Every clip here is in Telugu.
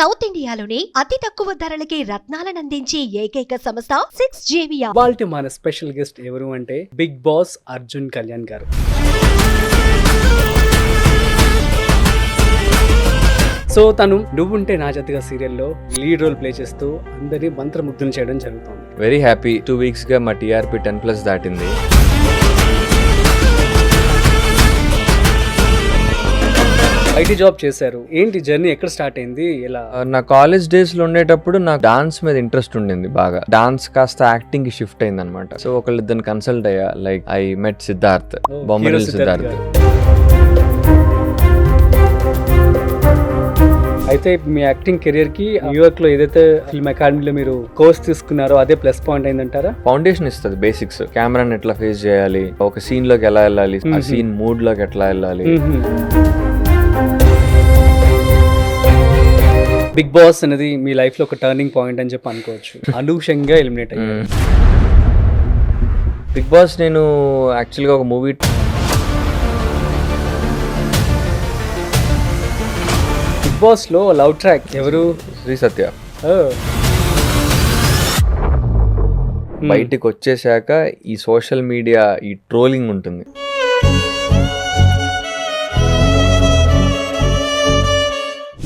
సౌత్ ఇండియాలోనే అతి తక్కువ ధరలకి రత్నాలనందించే ఏకైక సంస్థ 6JVR. వాళ్ళ మన స్పెషల్ గెస్ట్ ఎవరు అంటే బిగ్ బాస్ అర్జున్ కళ్యాణ్ గారు. సో తను నువ్వుంటే నా జతగా సీరియల్లో లీడ్ రోల్ ప్లే చేస్తూ అందరినీ మంత్రముగ్ధులు చేయడం జరుగుతుంది. Very happy. 2 weeks గా మా టీఆర్పీ 10+ దాటింది. ఐటీ జాబ్ చేశారు. ఏంటి జర్నీ ఎక్కడ స్టార్ట్ అయింది? ఎలా? నా కాలేజ్ డేస్ లో ఉండేటప్పుడు నాకు డాన్స్ మీద ఇంట్రెస్ట్ ఉండింది బాగా. డాన్స్ కాస్త యాక్టింగ్ కి షిఫ్ట్ అయింది అనమాట. సో ఒకళ్ళిద్దరిని కన్సల్ట్ అయ్యా. Like I met Siddharth, Bommarillu Siddharth. అయితే మీ యాక్టింగ్ కెరియర్ కి న్యూయార్క్ లో ఏదైతే ఫిల్మ్ అకాడమీలో మీరు కోర్స్ తీసుకున్నారో అదే ప్లస్ పాయింట్ అయిందంటారా? ఫౌండేషన్ ఇస్తుంది, బేసిక్స్. కెమెరాని ఎట్లా ఫేస్ చేయాలి, ఒక సీన్ లోకి ఎలా వెళ్ళాలి, ఆ సీన్ మూడ్ లోకి ఎట్లా వెళ్ళాలి. బిగ్ బాస్ అనేది మీ లైఫ్ లో ఒక టర్నింగ్ పాయింట్ అని చెప్పి అనుకోవచ్చు. అనూహ్యంగా ఎలిమినేట్ అయ్యారు. బిగ్ బాస్ నేను యాక్చువల్గా ఒక మూవీ బిగ్ బాస్ లో లవ్ ట్రాక్ ఎవరు? శ్రీ సత్య. బయటికి వచ్చేసాక ఈ సోషల్ మీడియా, ఈ ట్రోలింగ్ ఉంటుంది.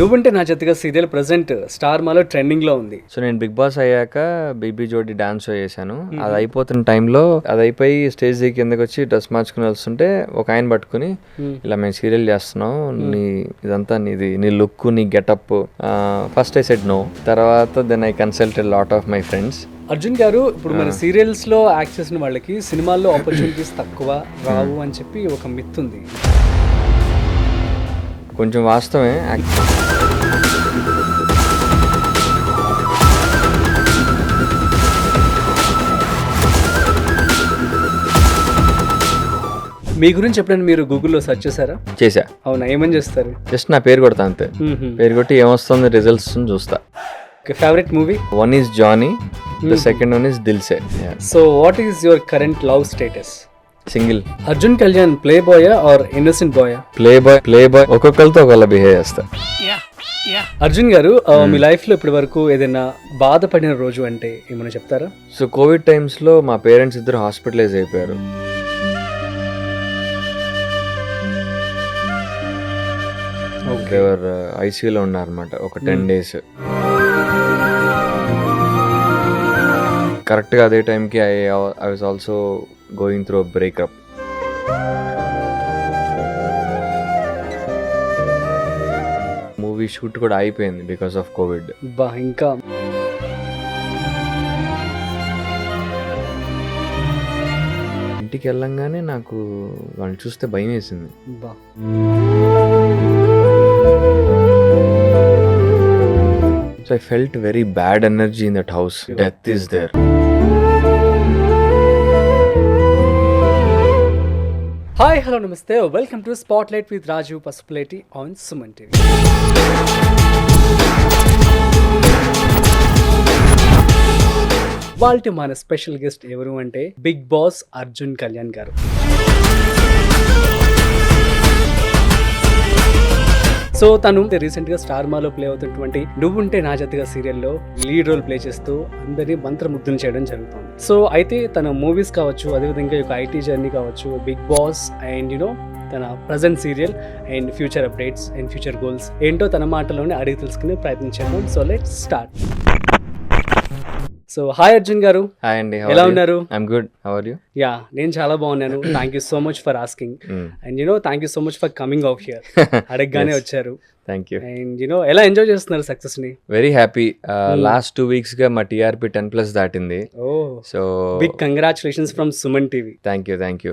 నువ్వుంటే నా జతగా సీరియల్ ప్రెసెంట్ స్టార్ మాలో ట్రెండింగ్ లో ఉంది. సో నేను బిగ్ బాస్ అయ్యాక బీబీ జోడి డాన్స్ షో చేశాను. అది అయిపోతున్న టైంలో అది అయిపోయి స్టేజ్ దిగి కిందకి వచ్చి డ్రెస్ మార్చుకుని వస్తుంటే ఒక ఆయన పట్టుకుని, ఇలా మేము సీరియల్ చేస్తున్నాం, నీ ఇదంతా నీది, నీ లుక్, నీ getup. First I said no. తర్వాత then I consulted lot of my friends. Arjun garu, ఇప్పుడు మన సీరియల్స్ లో యాక్ట్ చేసిన వాళ్ళకి సినిమాల్లో ఆపర్చునిటీస్ తక్కువ రావు అని చెప్పి ఒక మిత్ ఉంది. కొంచెం వాస్తవమే. మీ గురించి ఎప్పుడైనా మీరు గూగుల్లో సెర్చ్ చేశారా? చేశా. అవునా? ఏమని చేస్తారు? జస్ట్ నా పేరు కొడతా అంతే. పేరు కొట్టి ఏమొస్తుంది రిజల్ట్స్ చూస్తా. Favourite movie? One is Johnny, the second one is Dil Se. So what is your current love status? Single. Arjun Kalyan playboy or innocent boy? Playboy. ఒక్కొక్కరితో ఒకళ్ళ బిహేవ్ చేస్తా. అర్జున్ గారు, మీ లైఫ్ లో ఇప్పటి వరకు ఏదైనా బాధపడిన రోజు అంటే ఏమైనా చెప్తారా? సో కోవిడ్ టైమ్స్ లో మా పేరెంట్స్ ఇద్దరు హాస్పిటలైజ్ అయిపోయారు. ఎవరు ఐసీయూలో ఉన్నారన్నమాట ఒక 10 days. కరెక్ట్గా అదే టైంకి I was also going through breakup. Movie shoot కూడా అయిపోయింది బికాస్ ఆఫ్ కోవిడ్. ఇంకా ఇంటికి వెళ్ళంగానే నాకు వాళ్ళని చూస్తే భయం వేసింది. So I felt very bad energy in that house. Death is there. Hi, hello, నమస్తే. Welcome to Spotlight with Rajiv Pasupuleti on Suman TV. వాళ్ళ మన స్పెషల్ గెస్ట్ ఎవరు అంటే బిగ్ బాస్ అర్జున్ కళ్యాణ్ గారు. సో తను రీసెంట్ గా స్టార్ మాలో ప్లే అవుతున్నటువంటి నువ్వుంటే నా జతగా సీరియల్లో లీడ్ రోల్ ప్లే చేస్తూ అందరినీ మంత్రముగ్ధులు చేయడం జరుగుతుంది. సో అయితే తన మూవీస్ కావచ్చు, అదేవిధంగా ఒక ఐటీ జర్నీ కావచ్చు, బిగ్ బాస్ అండ్ తన present serial and future updates and future goals ఏంటో తన మాటలోనే అడిగి తెలుసుకునే ప్రయత్నించాను. So let's start. So hi Arjun గారు. హాయ్ అండి, ఎలా ఉన్నారు? I'm good, how are you? Yeah, నేను చాలా బాగున్నాను. Thank you so much for asking and thank you so much for coming out here. అడగగానే వచ్చారు. Thank you. అండ్ ఎలా ఎంజాయ్ చేస్తున్నారు సక్సెస్ ని? Very happy. లాస్ట్ 2 weeks గా మా టీఆర్పీ 10+ దాటింది. So big congratulations from Suman TV. Thank you.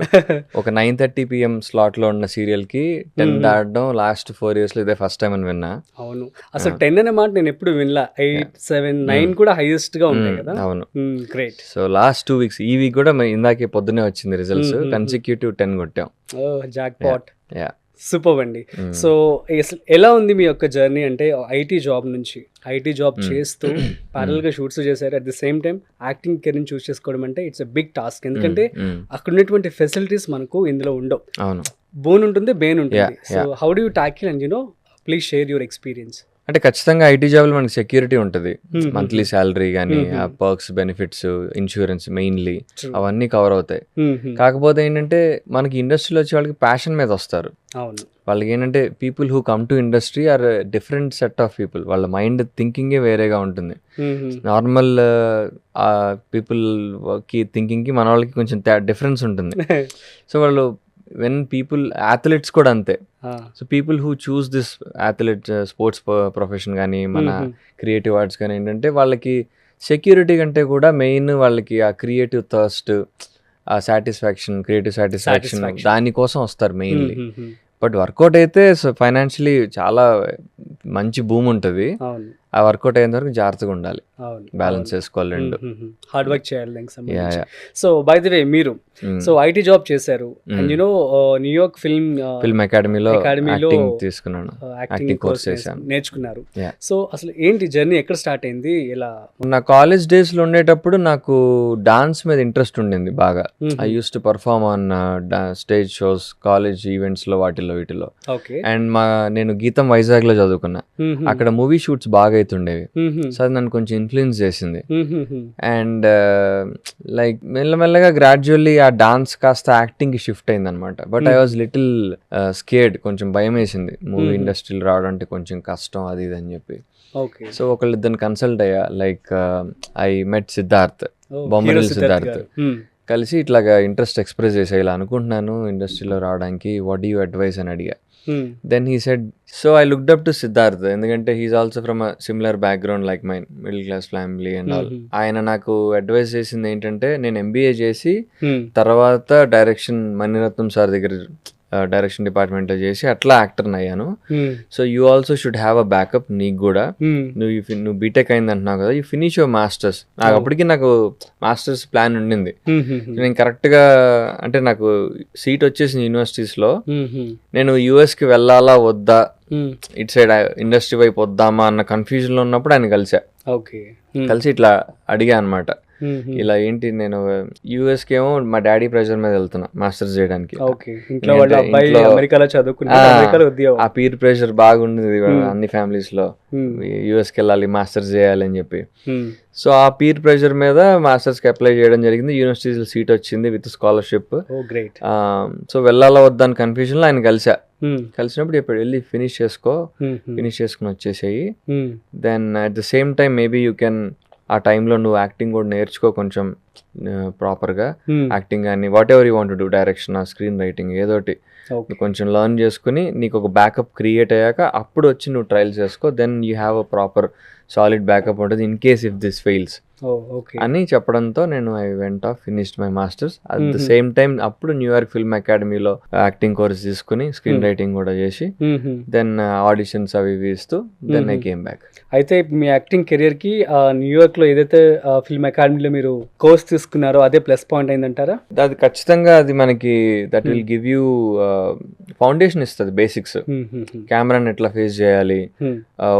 ఒక 9:30 PM స్లాట్ లో ఉన్న సీరియల్ కి 10 దాటడం లాస్ట్ 4 years లో ఇదే ఫస్ట్ టైం అని విన్నా. అవును, అసలు 10 అనే మాట నేను ఎప్పుడు వినలా. 8, 7, 9 కూడా హైయెస్ట్ గా ఉంటాయి కదా. అవును, గ్రేట్. సో లాస్ట్ 2 weeks, ఈ వీక్ కూడా ఇందాకే పొద్దునే వచ్చింది రిజల్ట్స్. కన్సిక్యూటివ్ 10 కొట్టాం. Jackpot. యా, సూపర్ అండి. సో ఎలా ఉంది మీ యొక్క జర్నీ? అంటే ఐటీ జాబ్ చేస్తూ ప్యారల్ గా షూట్స్ చేశారు, at the same time acting career choose చేసుకోవడం అంటే ఇట్స్ ఎ బిగ్ టాస్క్. ఎందుకంటే అక్కడ ఉన్నటువంటి ఫెసిలిటీస్ మనకు ఇందులో ఉండవు. అవును, బోన్ ఉంటుంది, బెయిన్ ఉంటుంది. So how do you tackle and please share your experience. అంటే ఖచ్చితంగా ఐటీ జాబ్లో మనకి సెక్యూరిటీ ఉంటుంది, Hmm. మంత్లీ శాలరీ కానీ Hmm. ఆ perks benefits insurance mainly True. అవన్నీ కవర్ అవుతాయి. కాకపోతే ఏంటంటే మనకి ఇండస్ట్రీలో వచ్చే వాళ్ళకి ప్యాషన్ మీద వస్తారు. అవును. వాళ్ళకి ఏంటంటే people who come to industry are different set of people, వాళ్ళ మైండ్ థింకింగే వేరేగా ఉంటుంది. నార్మల్ పీపుల్కి థింకింగ్కి మన వాళ్ళకి కొంచెం డిఫరెన్స్ ఉంటుంది. సో వాళ్ళు వెన్ పీపుల్ అథ్లెట్స్ కూడా అంతే. So people who choose this athlete sports profession కానీ మన క్రియేటివ్ ఆర్ట్స్ కానీ ఏంటంటే వాళ్ళకి సెక్యూరిటీ కంటే కూడా మెయిన్ వాళ్ళకి ఆ క్రియేటివ్ థర్స్ట్, ఆ సాటిస్ఫాక్షన్, క్రియేటివ్ సాటిస్ఫాక్షన్ దానికోసం వస్తారు మెయిన్లీ. బట్ వర్కౌట్ అయితే ఫైనాన్షియలీ చాలా మంచి భూమి ఉంటుంది. అవును. ఆ వర్కౌట్ అయిన వరకు జాగ్రత్తగా ఉండాలి, అవును. బ్యాలెన్స్ చేసుకోవాలి రెండు. హార్డ్ వర్క్ చేయాలి దానికి యా సంబంధించి. Yeah so by the way మీరు సో ఐటీ జాబ్ చేశారు అండ్ యునో న్యూయార్క్ ఫిల్మ్ అకాడమీలో అకాడమీలో యాక్టింగ్ తీసుకున్నాను, యాక్టింగ్ యాక్టింగ్ కోర్స్ కోర్స్ చేశాను. నేర్చుకున్నారు. Yeah. సో అసలు ఏంటి జర్నీ ఎక్కడ స్టార్ట్ అయింది, ఎలా? నా కాలేజ్ డేస్లో ఉండేటప్పుడు నాకు డాన్స్ మీద ఇంట్రెస్ట్ ఉండింది బాగా. I use to perform on stage shows, college ఈవెంట్స్లో వాటిల్లో వీటిలో. ఓకే. అండ్ నేను గీతం వైజాగ్లో చదువుకున్నా, అక్కడ మూవీ షూట్స్ బాగా అవుతుండేవి. సో అది నన్ను కొంచెం ఇన్ఫ్లుయెన్స్ చేసింది. అండ్ లైక్ మెల్లమెల్లగా గ్రాడ్యువల్లీ ఆ డాన్స్ కాస్త యాక్టింగ్కి షిఫ్ట్ అయింది అనమాట. But I was little scared, కొంచెం భయం వేసింది మూవీ ఇండస్ట్రీలో రావడం అంటే కొంచెం కష్టం అది ఇది అని చెప్పి. ఓకే. సో ఒకళ్ళిద్దరిని కన్సల్ట్ అయ్యా, like I met Siddharth, Bommarillu Siddharth. కలిసి ఇట్లాగా ఇంట్రెస్ట్ ఎక్స్ప్రెస్ చేసే ఇలా అనుకుంటున్నాను ఇండస్ట్రీలో రావడానికి, వాట్ డూ యూ అడ్వైస్ అని అడిగా. Then he said, so I looked up to Siddharth, ఎందుకంటే he's also from a similar background like mine, middle class family and all. ఆయన నాకు అడ్వైస్ చేసింది ఏంటంటే, నేను ఎంబీఏ చేసి తర్వాత డైరెక్షన్ మణిరత్నం సార్ దగ్గర డైరెక్షన్ డిపార్ట్మెంట్లో చేసి అట్లా యాక్టర్ని అయ్యాను. So you also should have a backup, నీకు కూడా నువ్వు బీటెక్ అయింది అంటున్నావు కదా, యూ ఫినిష్ యువర్ మాస్టర్స్. నాకు అప్పటికి నాకు మాస్టర్స్ ప్లాన్ ఉండింది. నేను కరెక్ట్గా అంటే నాకు సీట్ వచ్చేసింది యూనివర్సిటీస్లో. నేను యూఎస్కి వెళ్ళాలా వద్దా, ఇటు సైడ్ ఇండస్ట్రీ వైపు వద్దామా అన్న కన్ఫ్యూజన్లో ఉన్నప్పుడు ఆయన కలిసి ఇట్లా అడిగా అనమాట, ఇలా ఏంటి నేను యూఎస్కి ఏమో మా డాడీ ప్రెషర్ మీద వెళ్తున్నా మాస్టర్స్ చేయడానికి. ఆ పీర్ ప్రెషర్ బాగుండేది అన్ని ఫ్యామిలీస్ లో, యూఎస్కి వెళ్ళాలి మాస్టర్స్ చేయాలి అని చెప్పి. సో ఆ పీర్ ప్రెషర్ మీద మాస్టర్స్కి అప్లై చేయడం జరిగింది. యూనివర్సిటీలో సీట్ వచ్చింది విత్ స్కాలర్షిప్. సో వెళ్ళాలా వద్దని కన్ఫ్యూజన్లో ఆయన కలిసినప్పుడు చెప్పాడు, వెళ్ళి ఫినిష్ చేసుకుని వచ్చేసేయి. Then at the same time maybe you can, ఆ టైంలో నువ్వు యాక్టింగ్ కూడా నేర్చుకో కొంచెం ప్రాపర్గా, యాక్టింగ్ కానీ what ever you want to do, direction, screen writing ఏదోటి కొంచెం లర్న్ చేసుకుని నీకు ఒక బ్యాకప్ క్రియేట్ అయ్యాక అప్పుడు వచ్చి నువ్వు ట్రయల్ చేసుకో. Then you have a proper solid backup ఉంటుంది in case if this fails అని చెప్పడంతో నేను I went off, finished my masters. At the same time అప్పుడు న్యూయార్క్ ఫిల్మ్ అకాడమీలో యాక్టింగ్ కోర్స్ తీసుకుని స్క్రీన్ రైటింగ్ కూడా చేసి దెన్ ఆడిషన్స్ అవి ఇస్తూ దెన్ ఐ కేమ్ బ్యాక్. అయితే మీ యాక్టింగ్ కెరియర్ కి న్యూయార్క్ లో ఏదైతే ఫిల్మ్ అకాడమీలో మీరు కోర్స్ తీసుకున్నారో అదే ప్లస్ పాయింట్ అయిందంటారా? అది ఖచ్చితంగా, అది మనకి that will give you foundation ఇస్తుంది, బేసిక్స్. కెమెరాని ఎట్లా ఫేస్ చేయాలి,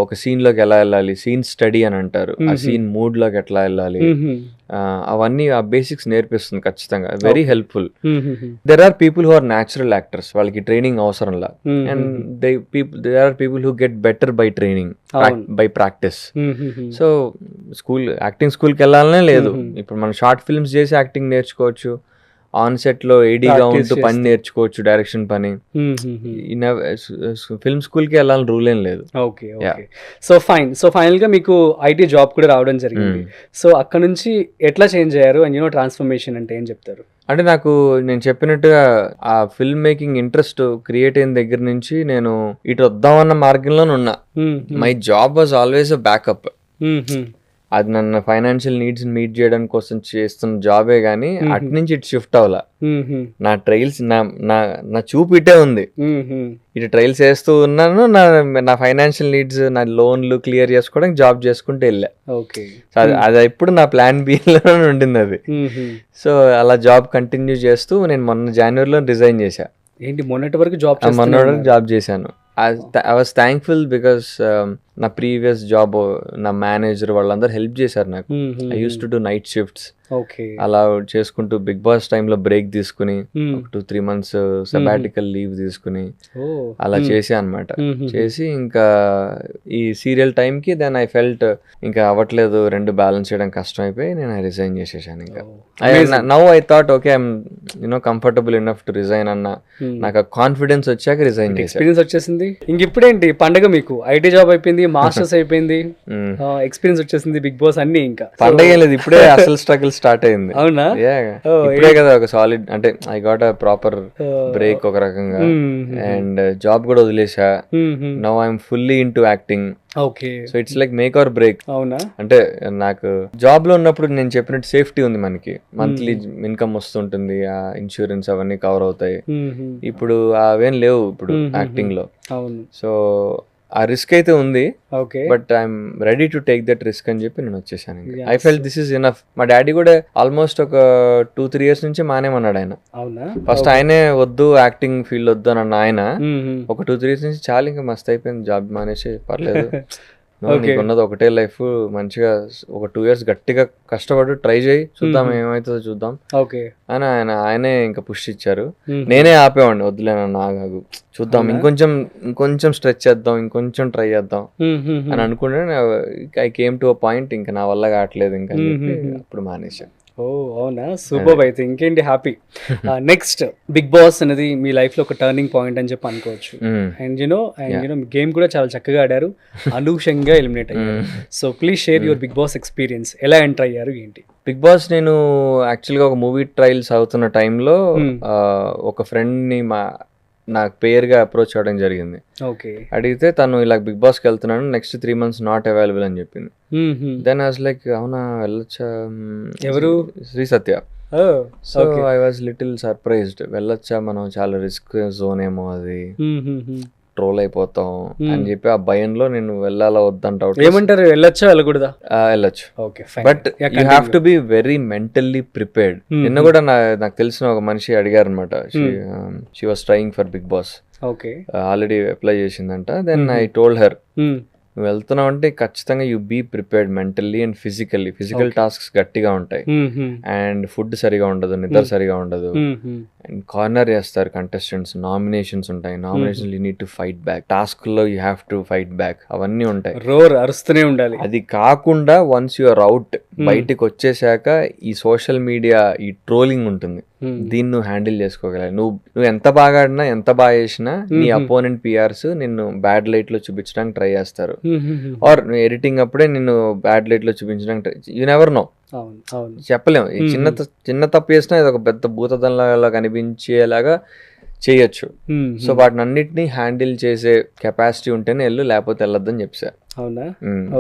ఒక సీన్ లోకి ఎలా వెళ్ళాలి, సీన్ స్టడీ అని అంటారు, ఆ సీన్ మూడ్ లోకి ఎట్లా వెళ్ళాలి, అవన్నీ ఆ బేసిక్స్ నేర్పిస్తుంది ఖచ్చితంగా. Very helpful. There are people who are natural actors, వాళ్ళకి ట్రైనింగ్ అవసరంలా. And there are people who get better by training, by practice. So acting స్కూల్కి వెళ్ళాలనే లేదు, ఇప్పుడు మనం షార్ట్ ఫిల్మ్స్ చేసి యాక్టింగ్ నేర్చుకోవచ్చు, ఆన్ సెట్ లో ఏడీగా ఉంటూ పని నేర్చుకోవచ్చు, డైరెక్షన్ పని. ఫిల్మ్ స్కూల్ కి వెళ్ళాలని రూల్ ఏం లేదు. ఓకే. సో ఫైనల్ గా మీకు ఐటీ జాబ్ కూడా రావడం జరిగింది. సో అక్కడ నుంచి ఎట్లా చేంజ్ అయ్యారు అండ్ యూనో ట్రాన్స్ఫర్మేషన్ అంటే ఏం చెప్తారు? అంటే నాకు నేను చెప్పినట్టుగా ఆ ఫిల్మ్ మేకింగ్ ఇంట్రెస్ట్ క్రియేట్ అయిన దగ్గర నుంచి నేను ఇటు వద్దామన్న మార్గంలోనే ఉన్నా. My job was always a backup. అది నన్ను ఫైనాన్షియల్ నీడ్స్ మీట్ చేయడం కోసం చేస్తున్న జాబే గానీ అటు నుంచి ఇటు షిఫ్ట్ అవ్వాల. నా ట్రయల్స్ నా చూపు ఇటే ఉంది, ఇటు ట్రయల్స్ చేస్తూ ఉన్నాను. నా ఫైనాన్షియల్ నీడ్స్, నా లోన్లు క్లియర్ చేసుకోవడానికి జాబ్ చేసుకుంటూ వెళ్ళా. అది ఇప్పుడు నా ప్లాన్ బిలోనే ఉండింది అది. సో అలా జాబ్ కంటిన్యూ చేస్తూ నేను మొన్న జనవరిలో రిజైన్ చేశా. ఏంటి మొన్నటి వరకు జాబ్ చేశాను. ఐ వాజ్ థ్యాంక్ఫుల్ బికాస్ నా ప్రీవియస్ జాబ్ నా మేనేజర్ వాళ్ళందరూ హెల్ప్ చేశారు నాకు. I use to do night shifts. Okay. అలా చేసుకుంటూ బిగ్ బాస్ టైంలో బ్రేక్ తీసుకుని 2-3 months సబాటికల్ లీవ్ తీసుకుని అలా చేసా అనమాట. చేసి ఇంకా ఈ సీరియల్ టైంకి దెన్ ఐ ఫెల్ట్ ఇంకా అవ్వట్లేదు, రెండు బ్యాలెన్స్ చేయడం కష్టం అయిపోయి నేను రిజైన్ చేసేసాను. ఇంకా now I thought okay I'm comfortable enough to resign అన్న నాకు కాన్ఫిడెన్స్ వచ్చాక రిజైన్ చేశాను. ఎక్స్పీరియన్స్ వచ్చేసింది. ఇంక ఇప్పుడేంటి పండగ మీకు? ఐటీ జాబ్ అయిపోయింది, మాస్టర్స్ అయిపోయింది, ఎక్స్పీరియన్స్ వచ్చేసింది, బిగ్ బాస్ అన్ని. ఇంకా పండగ ఏం లేదు, ఇప్పుడే అసలు స్ట్రగుల్ స్టార్ట్ అయింది. అవునా? ఇప్పుడే కదా ఒక సాలిడ్ అంటే I got a proper break ఒక రకంగా. అండ్ జాబ్ కూడా వదిలేసా. Now I'm fully into acting. Okay. So it's like make or break. అవునా? అంటే నాకు జాబ్ లో ఉన్నప్పుడు నేను చెప్పినట్టు సేఫ్టీ ఉంది, మనకి మంత్లీ ఇన్కమ్ వస్తుంటుంది, ఆ ఇన్సూరెన్స్ అవన్నీ కవర్ అవుతాయి. ఇప్పుడు అవేం లేవు ఇప్పుడు యాక్టింగ్ లో. అవును. సో ఆ రిస్క్ అయితే ఉంది, okay, but I'm ready to take that risk అని చెప్పి నేను వచ్చేసాను. I felt this is enough. మా డాడీ కూడా ఆల్మోస్ట్ ఒక 2-3 years నుంచి మానేమన్నాడు ఆయన. అవునా? ఫస్ట్ ఆయనే వద్దు యాక్టింగ్ ఫీల్డ్ వద్దు అని అన్న ఆయన ఒక 2-3 years నుంచి చాలా ఇంకా మస్తు అయిపోయింది, జాబ్ మానేసి పర్లేదు, నీకు ఉన్నది ఒకటే లైఫ్, మంచిగా ఒక 2 years గట్టిగా కష్టపడి ట్రై చేయి, చూద్దాం ఏమవుతుందో చూద్దాం అని ఆయనే ఇంకా పుష్ ఇచ్చారు. నేనే ఆపేవాడిని, వద్దులేనన్నా ఆగాగు, చూద్దాం, ఇంకొంచెం స్ట్రెచ్ చేద్దాం, ఇంకొంచెం ట్రై చేద్దాం అని అనుకుంటే I came to a point ఇంకా నా వల్ల కావట్లేదు ఇంకా అప్పుడు మానేశాను. ఓ అవునా, సూపర్. అయితే ఇంకేంటి, హ్యాపీ. నెక్స్ట్ బిగ్ బాస్ అనేది మీ లైఫ్ లో ఒక టర్నింగ్ పాయింట్ అని చెప్పి అనుకోవచ్చు. అండ్ యూనో గేమ్ కూడా చాలా చక్కగా ఆడారు, అనూషంగా ఎలిమినేట్ అయ్యారు. So please share your Big Boss experience, ఎలా ఎంటర్ అయ్యారు ఏంటి? బిగ్ బాస్ నేను యాక్చువల్గా ఒక మూవీ ట్రయల్స్ అవుతున్న టైంలో ఒక ఫ్రెండ్ని నాకు పేరుగా అప్రోచ్ అవ్వడం జరిగింది. ఓకే. అడిగితే తను ఇలా బిగ్ బాస్కి వెళ్తున్నాను, నెక్స్ట్ 3 months నాట్ అవైలబుల్ అని చెప్పింది. దెన్ ఐ వాస్ లైక్ అవునా వెళ్ళొచ్చా? ఎవరు? Sri Satya. So I was little surprised, వెళ్ళొచ్చా మనం, చాలా రిస్క్ జోన్ ఏమో అది, ట్రోల్ అయిపోతాం అని చెప్పి ఆ భయంలో నేను వెళ్ళాలా వద్దంట. ఏమంటారు, వెళ్ళొచ్చా వెళ్ళకూడదా? వెళ్ళొచ్చు, but you have to be very mentally prepared. నిన్న కూడా నాకు తెలిసిన ఒక మనిషి అడిగారు అనమాట, she was trying for Big Boss, already apply చేసిందంట. దెన్ ఐ టోల్డ్ హర్, నువ్వు వెళ్తున్నావు అంటే ఖచ్చితంగా you be prepared mentally and physically. Physical tasks గట్టిగా ఉంటాయి, అండ్ ఫుడ్ సరిగా ఉండదు, నిద్ర సరిగా ఉండదు, అండ్ కార్నర్ చేస్తారు కంటెస్టెంట్స్, నామినేషన్స్ ఉంటాయి, nominations you need to fight back, task లో you have to fight back, అవన్నీ ఉంటాయి, రోర్ అరుస్తూనే ఉండాలి. అది కాకుండా వన్స్ యు ఆర్ అవుట్, బయటికి వచ్చేసాక ఈ సోషల్ మీడియా ఈ ట్రోలింగ్ ఉంటుంది, దీన్ని నువ్వు హ్యాండిల్ చేసుకోగలవు. నువ్వు ఎంత బాగా ఆడినా, ఎంత బాగా చేసినా, నీ అపోనెంట్ పిఆర్స్ నిన్ను బ్యాడ్ లైట్ లో చూపించడానికి ట్రై చేస్తారు, ఆర్ ఎడిటింగ్ అప్పుడే నిన్ను బ్యాడ్ లైట్ లో చూపించడానికి యూ నెవర్ నో, చెప్పలేము. చిన్న తప్పు చేసినా ఇది ఒక పెద్ద భూతదంలా కనిపించేలాగా చేయొచ్చు. సో వాటిని అన్నిటినీ హ్యాండిల్ చేసే కెపాసిటీ ఉంటేనే వెళ్ళు, లేకపోతే వెళ్ళొద్దని చెప్పా. అవునా?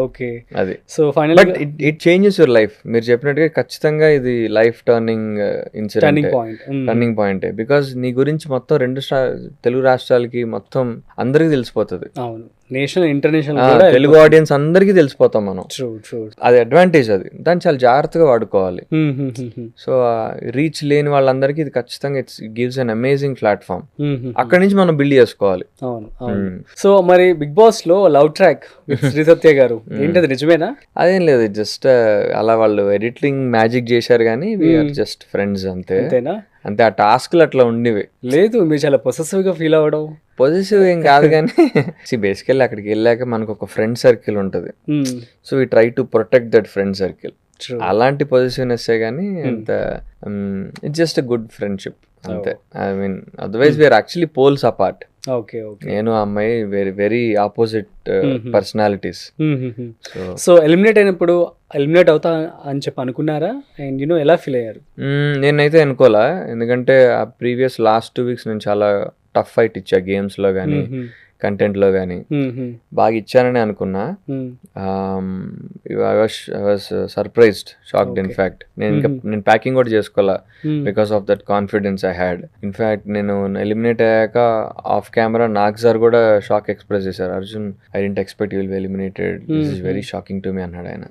ఓకే. అది. So final but it changes your life. మీరు చెప్పినట్టుగా ఖచ్చితంగా ఇది life turning incident, turning point. Because నీ గురించి మొత్తం 2 తెలుగు రాష్ట్రాలకి మొత్తం అందరికి తెలిసిపోతుంది. అవును, నేషనల్ ఇంటర్నేషనల్ తెలుగు ఆడియన్స్ అందరికీ తెలిసిపోతాం మనం. అది అడ్వాంటేజ్, అది దాన్ని చాలా జాగ్రత్తగా వాడుకోవాలి. సో రీచ్ లేని వాళ్ళందరికీ ఇది ఖచ్చితంగా it's gives an amazing platform. అక్కడి నుంచి మనం బిల్డ్ చేసుకోవాలి. సో మరి బిగ్ బాస్ లో లవ్ ట్రాక్ శ్రీ సత్య గారు ఏంటది, నిజమేనా? అదేం లేదు, జస్ట్ అలా వాళ్ళు ఎడిటింగ్ మ్యాజిక్ చేశారు కానీ వీఆర్ జస్ట్ ఫ్రెండ్స్ అంతే. అంతే, ఆ టాస్క్లు అట్లా ఉండేవి. లేదు, మీరు చాలా పొసెసివ్ గా ఫీల్ అవ్వడం. పొజిటివ్ ఏం కాదు కానీ బేసికల్లీ అక్కడికి వెళ్ళాక మనకు ఒక ఫ్రెండ్ సర్కిల్ ఉంటుంది. So we try to protect that friend circle. అలాంటి పొజిటివ్నెస్ కానీ అంత it's just a good friendship అంతే. I mean otherwise we're actually poles apart. నేను ఆ అమ్మాయి very opposite personalities. So eliminate అయినప్పుడు ఎలిమినేట్ అవుతా అని చెప్పి అనుకున్నారా? అండ్ యూనో ఎలా ఫీల్ అయ్యారు? నేనైతే అనుకోలే, ఎందుకంటే ఆ ప్రీవియస్ లాస్ట్ 2 weeks నేను చాలా టఫ్ ఫైట్ ఇచ్చా, గేమ్స్ లో కానీ కంటెంట్ లో కానీ బాగా ఇచ్చానని అనుకున్నా. I was surprised, shocked. In fact నేను ప్యాకింగ్ కూడా చేసుకోవాలా because of that confidence I had. In fact నేను ఎలిమినేట్ అయ్యాక ఆఫ్ కెమెరా నాగ్ సార్ కూడా షాక్ ఎక్స్ప్రెస్ చేశారు. Arjun, I didn't expect you will be eliminated, this is very shocking to me అన్నాడు ఆయన.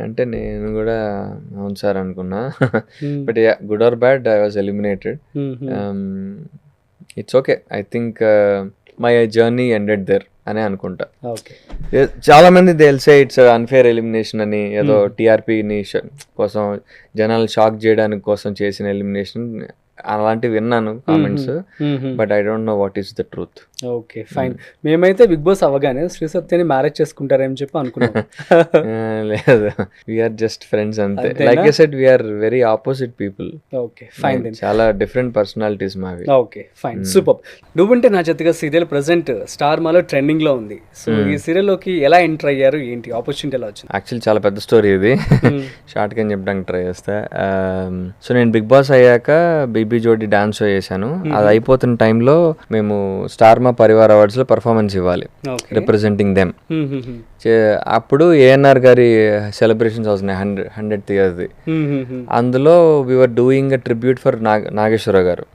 అంటే నేను కూడా అవును సార్ అనుకున్నా. But good or bad, I was eliminated. It's okay. I think my journey ended there అని అనుకుంటా. ఓకే. చాలా మంది తెలిసే ఇట్స్ అన్ఫేర్ ఎలిమినేషన్ అని, ఏదో టీఆర్పీని కోసం జనాలు షాక్ చేయడానికి కోసం చేసిన ఎలిమినేషన్ అలాంటివి విన్నాను comments, but I don't know what is the truth. Okay fine. మేమైతే బిగ్ బాస్ అవ్వగానే శ్రీ సత్యని మ్యారేజ్ చేసుకుంటారని చెప్పి అనుకున్నాం. లేదు, వీఆర్ జస్ట్ ఫ్రెండ్స్ అంతే. Like I said, we're very opposite people. Okay fine. చాలా డిఫరెంట్ పర్సనాలిటీస్ మావి. Okay fine, super. నువ్వుంటే నా జతగా సీరియల్ ప్రెసెంట్ స్టార్ మాలో ట్రెండింగ్ లో ఉంది. సో ఈ సీరియల్ లోకి ఎలా ఎంటర్ అయ్యారు, ఏంటి ఆపర్చునిటీ ఎలా వచ్చింది? యాక్చువల్లీ చాలా పెద్ద స్టోరీ ఇది, షార్ట్ గా చెప్పడానికి ట్రై చేస్తా. సో నేను బిగ్ బాస్ అయ్యాక బీబీ జోడి డాన్స్ షో చేశాను. అది అయిపోతున్న టైంలో మేము స్టార్ మా పరివార్ అవార్డ్స్ లో పర్ఫార్మెన్స్ ఇవ్వాలి, రిప్రజెంటింగ్ దెమ్. అప్పుడు ఏఎన్ఆర్ గారి సెలబ్రేషన్స్ అవుతున్నాయి 100th ఇయర్ది. అందులో we're doing a tribute for Nageswara గారు.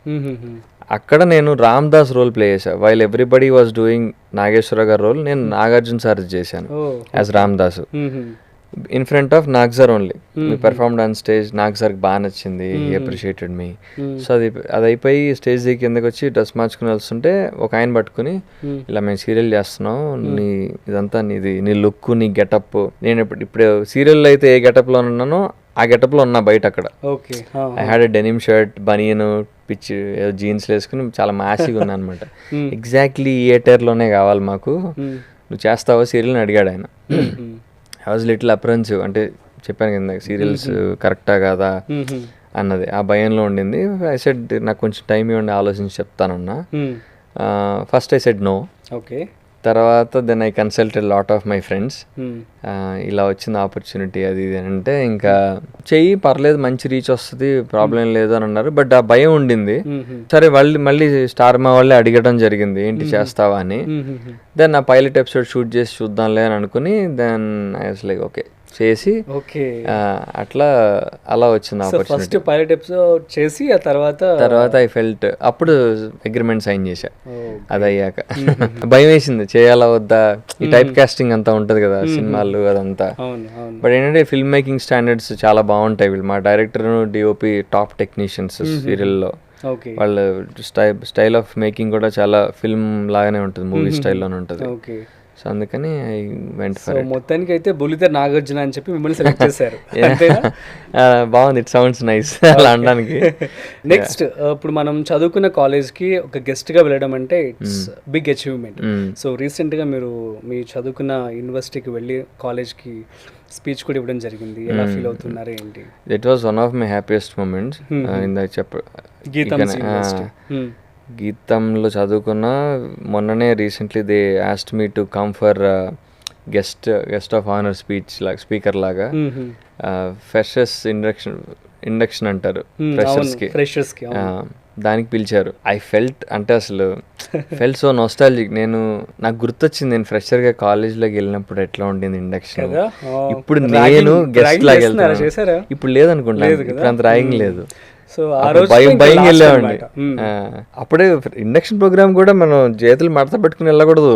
అక్కడ నేను రామ్ దాస్ రోల్ ప్లే చేశాను. While everybody was doing Nageswara గారి రోల్, నేను నాగార్జున సార్ చేశాను as Ram Das in front of Nag sir only. Me performed on stage, Nag సార్కి బాగా నచ్చింది, హీ అప్రిషియేటెడ్ మీ. సో అది అయిపోయి స్టేజ్ దిగి కిందకి వచ్చి డ్రెస్ మార్చుకుని వెళ్తుంటే ఒక ఆయన పట్టుకుని, ఇలా మేము సీరియల్ చేస్తున్నాం, నీ ఇదంతా నీది, నీ లుక్, నీ గెటప్. నేను ఇప్పుడు సీరియల్లో అయితే ఏ గెటప్లో ఉన్నానో ఆ గెటప్లో ఉన్నా బయట అక్కడ. I had a denim shirt, బనియన్, పిచ్ జీన్స్ వేసుకుని చాలా మాసిగా ఉన్నా అనమాట. ఎగ్జాక్ట్లీ ఈ ఏటర్లోనే కావాలి మాకు, నువ్వు చేస్తావా సీరియల్ని అడిగాడు ఆయన. ఐ వాజ్ లిటిల్ అప్రెన్సివ్, అంటే చెప్పాను కదా సీరియల్స్ కరెక్టా కాదా అన్నది ఆ భయంలో ఉండింది. ఐ సెడ్ నాకు కొంచెం టైం ఇవ్వండి ఆలోచించి చెప్తానన్నా. First I said no. Okay. తర్వాత then I consulted lot of my friends. ఇలా వచ్చింది ఆపర్చునిటీ అది ఇది అంటే, ఇంకా చెయ్యి పర్లేదు, మంచి రీచ్ వస్తుంది, ప్రాబ్లం లేదు అని అన్నారు. బట్ ఆ భయం ఉండింది. సరే మళ్ళీ స్టార్ మా వాళ్ళే అడిగడం జరిగింది, ఏంటి చేస్తావా అని. దెన్ ఆ పైలట్ ఎపిసోడ్ షూట్ చేసి చూద్దాంలే అని అనుకుని, then I was like okay చేసి అలా వచ్చింది ఆపర్చునిటీ. పైలట్ ఎపిసోడ్ చేసి ఆ తర్వాత ఐ ఫెల్ట్, అప్పుడు అగ్రిమెంట్ సైన్ చేశా. అది అయ్యాక భయం వేసింది, చేయాలా వద్దా, ఈ టైప్ కాస్టింగ్ అంతా ఉంటది కదా సినిమాలు అదంతా. బట్ ఏంటంటే ఫిల్మ్ మేకింగ్ స్టాండర్డ్స్ చాలా బాగుంటాయి. వీళ్ళు మా డైరెక్టర్, డిఓపి టాప్ టెక్నీషియన్స్ సీరియల్లో. వాళ్ళ స్టైల్ ఆఫ్ మేకింగ్ కూడా చాలా ఫిల్మ్ లాగానే ఉంటుంది, మూవీ స్టైల్లోనే ఉంటుంది. సో అందుకని ఐ వెంట్ ఫర్ ఇట్. మొత్తానికి అయితే బుల్లితెర నాగార్జున అని చెప్పి మిమ్మల్ని సెలెక్ట్ చేశారు. బాగుంది, ఇట్ సౌండ్స్ నైస్ అలా అనడానికి. నెక్స్ట్, ఇప్పుడు మనం చదువుకున్న కాలేజ్కి ఒక గెస్ట్గా వెళ్ళడం అంటే ఇట్స్ బిగ్ అచీవ్మెంట్. సో రీసెంట్గా మీరు మీ చదువుకున్న యూనివర్సిటీకి వెళ్ళి కాలేజ్కి స్పీచ్ కూడా ఇవ్వడం జరిగింది. ఎలా ఫీల్ అవుతున్నారు, ఏంటి? It was one of my happiest moments. గీతంలో చదువుకున్న ఇందులో recently they asked me to come for guest of honour speaker లాగా. ఫ్రెషర్స్ ఇండక్షన్ అంటారు ఫ్రెషర్స్కి, దానికి పిలిచారు. ఐ ఫెల్ట్, అంటే అసలు ఫెల్ట్ సో నోస్టాలజిక్. నాకు గుర్తొచ్చింది, నేను ఫ్రెషర్గా కాలేజ్లోకి వెళ్ళినప్పుడు ఎట్లా ఉండింది ఇండక్షన్. ఇప్పుడు నేను గెస్ట్ లాగా వెళ్తాను, ఇప్పుడు లేదనుకుంటా, ఇప్పుడు అంత ర్యాగింగ్ లేదు. సో భయం వెళ్ళేవాడిని. అప్పుడే ఇండక్షన్ ప్రోగ్రామ్ కూడా మనం చేతులు మడత పెట్టుకుని వెళ్ళకూడదు,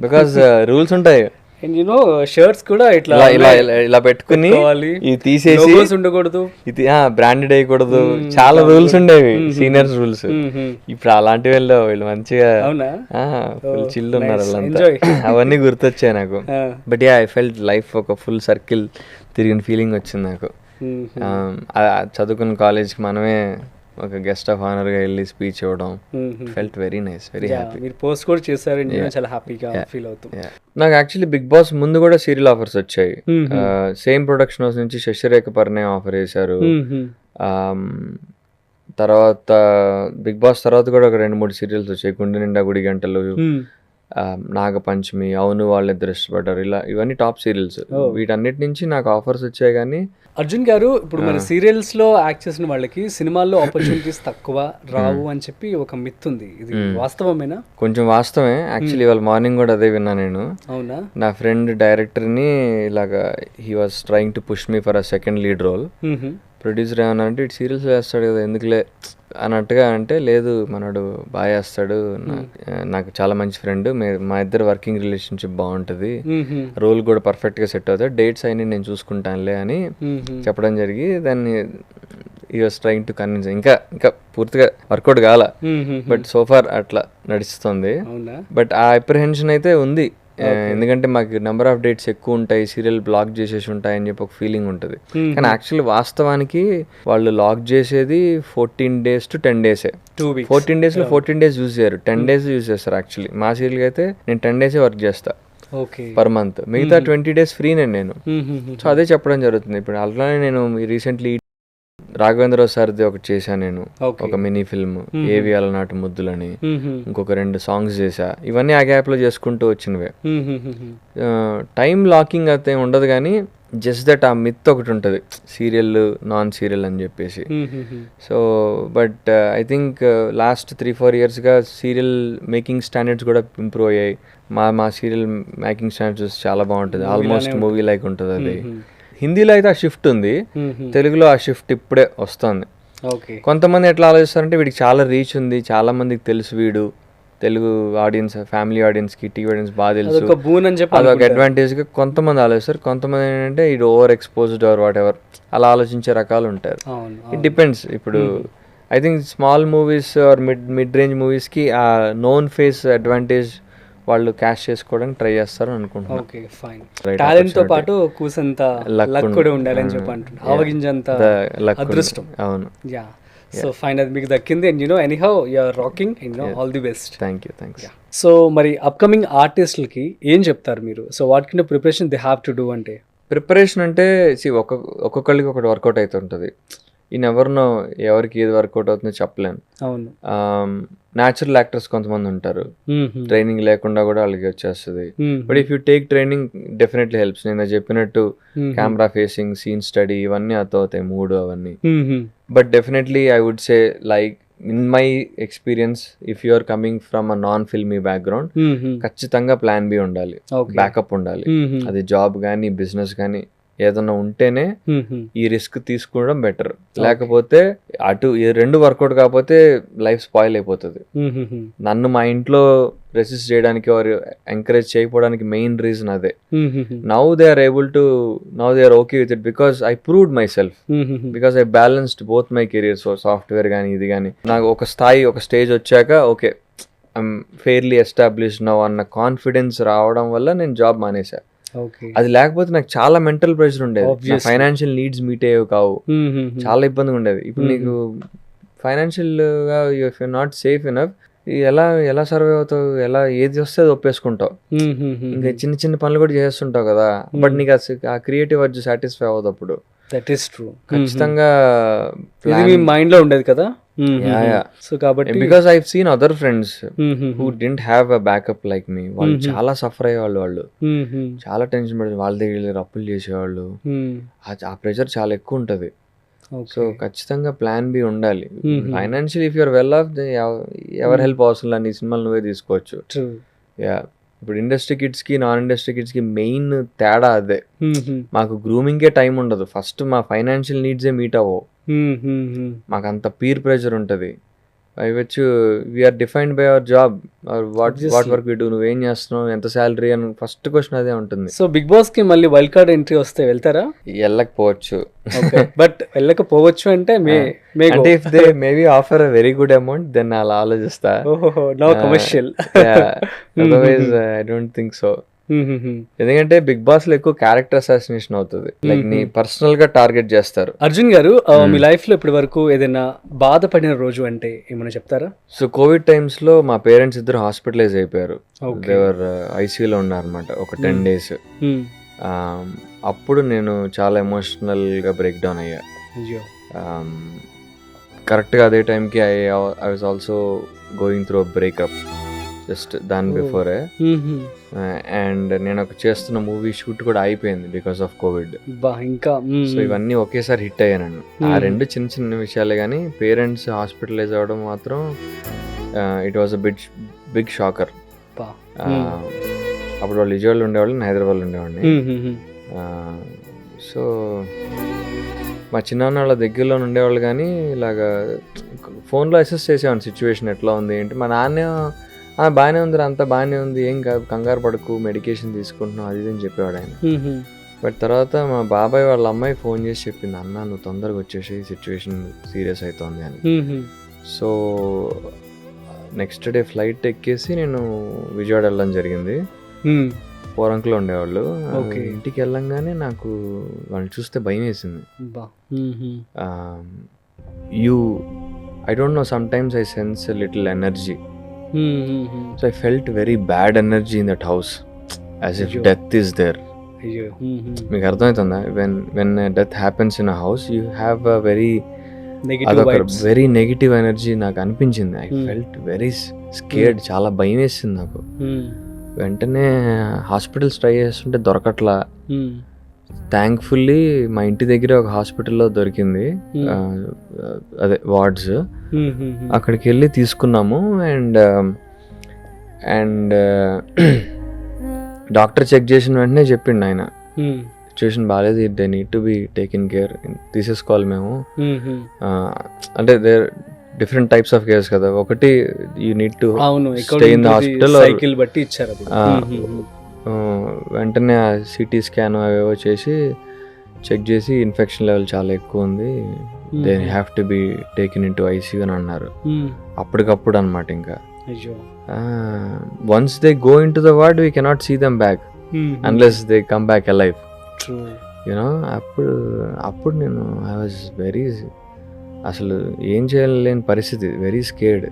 బికాస్ రూల్స్ ఉంటాయి. షర్ట్స్ కూడా ఇట్లా ఇలా పెట్టుకుని ఇది తీసేసి ఉండకూడదు, ఇది బ్రాండెడ్ అయ్యకూడదు, చాలా రూల్స్ ఉండేవి, సీనియర్స్ రూల్స్. ఇప్పుడు అలాంటివి వీళ్ళు మంచిగా ఫుల్ చిల్ ఉన్నారు వాళ్ళంతా. అవన్నీ గుర్తొచ్చాయి నాకు. బట్ ఐ ఫెల్ట్ లైఫ్ ఒక ఫుల్ సర్కిల్ తిరిగిన ఫీలింగ్ వచ్చింది నాకు. చదువుకున్న కాలేజ్కి మనమే ఒక గెస్ట్ ఆఫ్ ఆనర్ గా వెళ్ళి స్పీచ్ ఇవ్వడం, felt very nice, very happy. మీరు పోస్ట్ కూడా చేశారు, చాలా హ్యాపీగా ఫీల్ అవుతుంది. నాకు యాక్చువల్లీ బిగ్ బాస్ ముందు కూడా సీరియల్ ఆఫర్స్ వచ్చాయి. సేమ్ ప్రొడక్షన్ హౌస్ నుంచి శశిరేఖ పరిణయం ఆఫర్ చేశారు. తర్వాత బిగ్ బాస్ తర్వాత కూడా ఒక 2-3 సీరియల్స్ వచ్చాయి. గుండె నిండా గుడి గంటలు, నాగపంచమి, అవును వాళ్ళిద్దరు ఇష్టపడ్డారు, ఇవన్నీ టాప్ సీరియల్స్. వీటన్నిటి నుంచి నాకు ఆఫర్స్ వచ్చాయి. కానీ అర్జున్ గారు, ఇప్పుడు మన సీరియల్స్ లో యాక్ట్ చేసిన వాళ్ళకి సినిమాల్లో ఆపర్చునిటీస్ తక్కువ రావు అని చెప్పి ఒక మిత్ ఉంది, ఇది వాస్తవమేనా? కొంచెం వాస్తవమే. యాక్చువల్లీ ఇవాళ మార్నింగ్ కూడా అదే విన్నా నేను. అవునా? నా ఫ్రెండ్ డైరెక్టర్ ని ఇలాగా he was trying to push me for a second lead role. Producer ఏమన్నా అంటే ఇటు సీరియల్స్ వేస్తాడు కదా ఎందుకులే అన్నట్టుగా, అంటే లేదు మనడు బాగా చేస్తాడు, నాకు చాలా మంచి ఫ్రెండ్, మా ఇద్దరు వర్కింగ్ రిలేషన్షిప్ బాగుంటుంది, రోల్ కూడా పర్ఫెక్ట్గా సెట్ అవుతుంది, డేట్స్ అయినా నేను చూసుకుంటానులే అని చెప్పడం జరిగి దాన్ని ఈ వాస్ ట్రైంగ్ టు కన్విన్స్. ఇంకా పూర్తిగా వర్కౌట్ కాల, బట్ సోఫార్ అట్లా నడుస్తుంది. అవునా? బట్ ఆ అప్రిహెన్షన్ అయితే ఉంది. ఎందుకంటే మాకు నెంబర్ ఆఫ్ డేట్స్ ఎక్కువ ఉంటాయి, సీరియల్ బ్లాక్ చేసేసి ఉంటాయి అని చెప్పి ఒక ఫీలింగ్ ఉంటుంది. కానీ యాక్చువల్లీ వాస్తవానికి వాళ్ళు లాక్ చేసేది 14 days to 10 days. 14 days లో 14 days యూజ్ చేయరు, 10 days యూజ్ చేస్తారు. యాక్చువల్లీ మా సీరియల్కి అయితే నేను 10 days వర్క్ చేస్తా పర్ మంత్, మిగతా 20 days ఫ్రీ నేను. సో అదే చెప్పడం జరుగుతుంది. ఇప్పుడు అలానే నేను రీసెంట్లీ రాఘవేంద్ర సార్ది ఒకటి చేశాను నేను, ఒక మినీ ఫిల్మ్ ఏవి అలనాటి ముద్దులని, ఇంకొక 2 songs చేశా. ఇవన్నీ ఆ గ్యాప్ లో చేసుకుంటూ వచ్చినవే. టైం లాకింగ్ అయితే ఉండదు, కానీ జస్ట్ దట్ ఆ మిత్ ఒకటి ఉంటుంది, సీరియల్ నాన్ సీరియల్ అని చెప్పేసి. So but I think last 3-4 yearsగా సీరియల్ మేకింగ్ స్టాండర్డ్స్ కూడా ఇంప్రూవ్ అయ్యాయి. మా సీరియల్ మేకింగ్ స్టాండర్డ్స్ చాలా బాగుంటుంది, ఆల్మోస్ట్ మూవీ లైక్ ఉంటుంది అది. హిందీలో అయితే ఆ షిఫ్ట్ ఉంది, తెలుగులో ఆ షిఫ్ట్ ఇప్పుడే వస్తుంది. కొంతమంది ఎట్లా ఆలోచిస్తారంటే వీడికి చాలా రీచ్ ఉంది, చాలా మందికి తెలుసు, వీడు తెలుగు ఆడియన్స్, ఫ్యామిలీ ఆడియన్స్కి, టీవీ ఆడియన్స్ బాగా తెలుసు, అదొక అడ్వాంటేజ్గా కొంతమంది ఆలోచిస్తారు. కొంతమంది ఏంటంటే ఇది over exposed or whatever అలా ఆలోచించే రకాలు ఉంటారు. It depends. ఇప్పుడు I think small movies or mid range మూవీస్కి ఆ నోన్ ఫేస్ అడ్వాంటేజ్ వాళ్ళు క్యాష్ చేసుకోవడానికి ట్రై చేస్తారు అనుకుంటున్నాను. Okay, fine. టాలెంట్ తో పాటు కూసంత లక్ కూడా ఉండాలని చెప్పి అంటున్నారు, ఆవగింజంత అదృష్టం. అవును. యా, సో ఫైన్, అది మీకు దక్కింది. And anyhow you are rocking, all the best. Thanks. So మరి అప్కమింగ్ ఆర్టిస్టులకి ఏం చెప్తారు మీరు? So what kind of preparation they have to do? అంటే ప్రిపరేషన్ అంటే ఒక్కొక్కరికి ఒకటి వర్కౌట్ అవుతుంటుంది. ఈ నెవర్ నో ఎవరికి ఏది వర్కౌట్ అవుతుందో చెప్పలేను. అవును. న్యాచురల్ యాక్టర్స్ కొంతమంది ఉంటారు, ట్రైనింగ్ లేకుండా కూడా వాళ్ళకి వచ్చేస్తుంది. But if you take training definitely helps. నేను చెప్పినట్టు కెమెరా ఫేసింగ్, సీన్ స్టడీ ఇవన్నీ అవుతాయి, మూడు అవన్నీ. But definitely I would say like in my experience, if you are coming from a non filmy background, ఖచ్చితంగా ప్లాన్ బి ఉండాలి, బ్యాకప్ ఉండాలి. అది జాబ్ కానీ బిజినెస్ కానీ ఏదన్నా ఉంటేనే ఈ రిస్క్ తీసుకోవడం బెటర్. లేకపోతే అటు 2 వర్కౌట్ కాకపోతే లైఫ్ స్పాయిల్ అయిపోతుంది. నన్ను మా ఇంట్లో రెసిస్ట్ చేయడానికి వారు ఎంకరేజ్ చేయకపోవడానికి మెయిన్ రీజన్ అదే. Now they are okay with it because I proved myself, because I balanced both my career. So software కానీ ఇది కానీ నాకు ఒక స్టేజ్ వచ్చాక okay I'm fairly established now అన్న కాన్ఫిడెన్స్ రావడం వల్ల నేను జాబ్ మానేసా. అది లేకపోతే నాకు చాలా మెంటల్ ప్రెషర్ ఉండేది, ఫైనాన్షియల్ నీడ్స్ మీట్ అయ్యేవి కావు, చాలా ఇబ్బందిగా ఉండేది. ఇప్పుడు నీకు ఫైనాన్షియల్ గా if you not safe enough, ఎలా సర్వే అవుతావు, ఏది వస్తే అది ఒప్పేసుకుంటావు. ఇంకా చిన్న పనులు కూడా చేస్తుంటావు కదా, బట్ నీకు ఆ క్రియేటివ్ అర్జ్ సాటిస్ఫై అవ్వదు అప్పుడు. That is true. ఖచ్చితంగా మీ మైండ్ లో ఉండేది కదా. సో కాబట్టి because I seen other friends who didn't have a backup like me, వాళ్ళు చాలా సఫర్ అయ్యేవాళ్ళు, వాళ్ళు చాలా టెన్షన్ పడేది, వాళ్ళ దగ్గర అప్పులు చేసేవాళ్ళు. ఆ ప్రెషర్ చాలా ఎక్కువ ఉంటది. సో ఖచ్చితంగా ప్లాన్ బి ఉండాలి. Financial if you're well off, ఎవరి హెల్ప్ అవసరం లేదు, నీ సినిమాలు నువ్వే తీసుకోవచ్చు. యా, ఇప్పుడు ఇండస్ట్రీ కిడ్స్ కి నాన్ ఇండస్ట్రీ కిడ్స్ కి మెయిన్ తేడా అదే. మాకు గ్రూమింగే టైం ఉండదు, ఫస్ట్ మా ఫైనాన్షియల్ నీడ్సే మీట్ అవ్వవు. మాకు అంత పీర్ ప్రెషర్ ఉంటుంది. అయ్యొచ్చు we're defined by our job, what work we do, నువ్వేం చేస్తున్నావు, ఎంత శాలరీ అని ఫస్ట్ క్వశ్చన్ అదే ఉంటుంది. సో బిగ్ బాస్ కి మళ్ళీ వైల్డ్ కార్డ్ ఎంట్రీ వస్తే వెళ్తారా? వెళ్ళకపోవచ్చు. బట్ వెళ్ళకపోవచ్చు అంటే అంటే if they maybe offer a very good amount then అలా ఆలోచిస్తా. No commercial, otherwise I don't think so. ఎందుకంటే బిగ్ బాస్ లో ఎక్కువ క్యారెక్టర్ అసాసినేషన్ అవుతుంది, లైక్ నీ పర్సనల్ గా టార్గెట్ చేస్తారు. అర్జున్ గారు, మీ లైఫ్ లో ఇప్పటి వరకు ఏదైనా బాధపడిన రోజు అంటే ఏమైనా చెప్తారా? సో కోవిడ్ టైమ్స్ లో మా పేరెంట్స్ ఇద్దరు హాస్పిటలైజ్ అయిపోయారు, దేవర్ ఐసీయూలో ఉన్నారు అనమాట ఒక 10 days. అప్పుడు నేను చాలా ఎమోషనల్ గా బ్రేక్ డౌన్ అయ్యా. కరెక్ట్ గా అదే టైంకి I was also going through breakup just దాని బిఫోరే. అండ్ నేను చేస్తున్న మూవీ షూట్ కూడా అయిపోయింది బికాస్ ఆఫ్ కోవిడ్. ఇంకా సో ఇవన్నీ ఒకేసారి హిట్ అయ్యాను. ఆ 2 చిన్న విషయాలే, కానీ పేరెంట్స్ హాస్పిటలైజ్ అవ్వడం మాత్రం it was a big shocker. అప్పుడు వాళ్ళు విజయవాడలో ఉండేవాళ్ళు, నేను హైదరాబాద్లో ఉండేవాడిని. సో మా చిన్నాన్న వాళ్ళ దగ్గరలో ఉండేవాళ్ళు, కానీ ఇలాగా ఫోన్లో అసెస్ చేసేవాడిని సిచ్యువేషన్ ఎట్లా ఉంది ఏంటి. మా నాన్న బాగానే ఉంది, అంతా బాగానే ఉంది, ఏం కాదు, కంగారు పడకు, మెడికేషన్ తీసుకుంటున్నాం అది అని చెప్పేవాడు ఆయన. బట్ తర్వాత మా బాబాయ్ వాళ్ళ అమ్మాయి ఫోన్ చేసి చెప్పింది, అన్న నువ్వు తొందరగా వచ్చేసి సిచ్యువేషన్ సీరియస్ అవుతుంది అని. సో నెక్స్ట్ డే ఫ్లైట్ ఎక్కేసి నేను విజయవాడ వెళ్ళడం జరిగింది. పోరంకులో ఉండేవాళ్ళు. ఇంటికి వెళ్ళంగానే నాకు వాళ్ళని చూస్తే భయం వేసింది. I don't know, sometimes I sense a little energy. So I felt very bad energy in that house, as if death is there. మీకు అర్థమవుతుందా? when death happens in a house, you have a very negative energy నాకు అనిపించింది. ఐ ఫెల్ట్ వెరీ స్కేర్డ్, చాలా భయం వేసింది నాకు. వెంటనే హాస్పిటల్స్ ట్రై చేస్తుంటే దొరకట్లా. థ్యాంక్ఫుల్లీ మా ఇంటి దగ్గర ఒక హాస్పిటల్లో దొరికింది, అదే వార్డ్స్. అక్కడికి వెళ్ళి తీసుకున్నాము. అండ్ డాక్టర్ చెక్ చేసిన వెంటనే చెప్పిండు ఆయన, సిచ్యువేషన్ బాగాలేదు, they need to be taken care, తీసేసుకోవాలి మేము. అంటే there different types of cares కదా. ఒకటి you need to stay in the hospital, వెంటనే సిటీ స్కాన్ అవేవో చేసి చెక్ చేసి ఇన్ఫెక్షన్ లెవెల్ చాలా ఎక్కువ ఉంది, they have to be taken in to ICU అని అన్నారు. అప్పటికప్పుడు అనమాట. ఇంకా once they go in to the ward we cannot see them back unless they come back alive. You know అప్పుడు నేను ఐ వాజ్ వెరీ, అసలు ఏం చేయలేని పరిస్థితి, వెరీ స్కేర్డ్.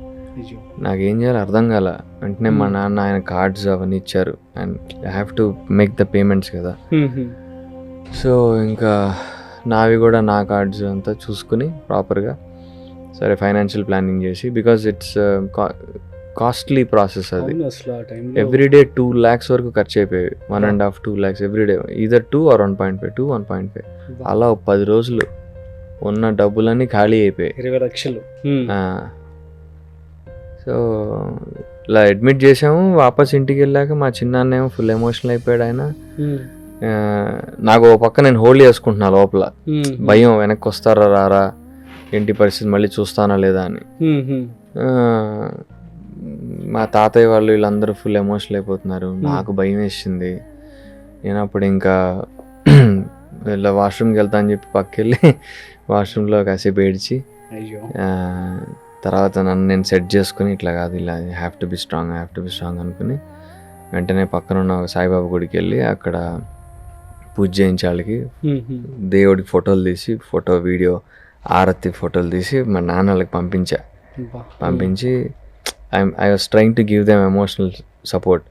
నాకేం చేయాలో అర్థం కాల. వెంటనే మా నాన్న ఆయన కార్డ్స్ అవన్నీ ఇచ్చారు, and I have to make the payments కదా. సో ఇంకా నావి కూడా నా కార్డ్స్ అంతా చూసుకుని ప్రాపర్గా సరే ఫైనాన్షియల్ ప్లానింగ్ చేసి, బికాజ్ ఇట్స్ కాస్ట్లీ ప్రాసెస్ అది. ఎవ్రీడే 2 lakhs వరకు ఖర్చు అయిపోయాయి, 1.5-2 lakhs ఎవ్రీడే, ఈదర్ 2 or 1.5, 1.5. అలా 10 రోజులు ఉన్న డబ్బులన్నీ ఖాళీ అయిపోయాయి, 20 లక్షలు. సో ఇలా అడ్మిట్ చేసాము. వాపస్ ఇంటికి వెళ్ళాక మా చిన్నాన్నేమో ఫుల్ ఎమోషనల్ అయిపోయాడు ఆయన. నాకు ఒక పక్క నేను హోల్డ్ చేసుకుంటున్నా లోపల, భయం వెనక్కి వస్తారా రారా, ఏంటి పరిస్థితి, మళ్ళీ చూస్తానా లేదా అని. మా తాతయ్య వాళ్ళు వీళ్ళందరూ ఫుల్ ఎమోషనల్ అయిపోతున్నారు, నాకు భయం వేసింది. నేను అప్పుడు ఇంకా ఇలా వాష్రూమ్కి వెళ్తా అని చెప్పి పక్కకెళ్ళి వాష్రూమ్లో కాసేపు ఏడ్చి, తర్వాత నన్ను నేను సెట్ చేసుకుని ఇట్లా కాదు, ఇలా హ్యావ్ టు బి స్ట్రాంగ్ అనుకుని వెంటనే పక్కన ఉన్న ఒక సాయిబాబా గుడికి వెళ్ళి అక్కడ పూజ చేయించే వాళ్ళకి దేవుడికి ఫోటోలు తీసి, వీడియో ఆరతి ఫోటోలు తీసి మా నాన్న వాళ్ళకి పంపించి I was trying to give them emotional support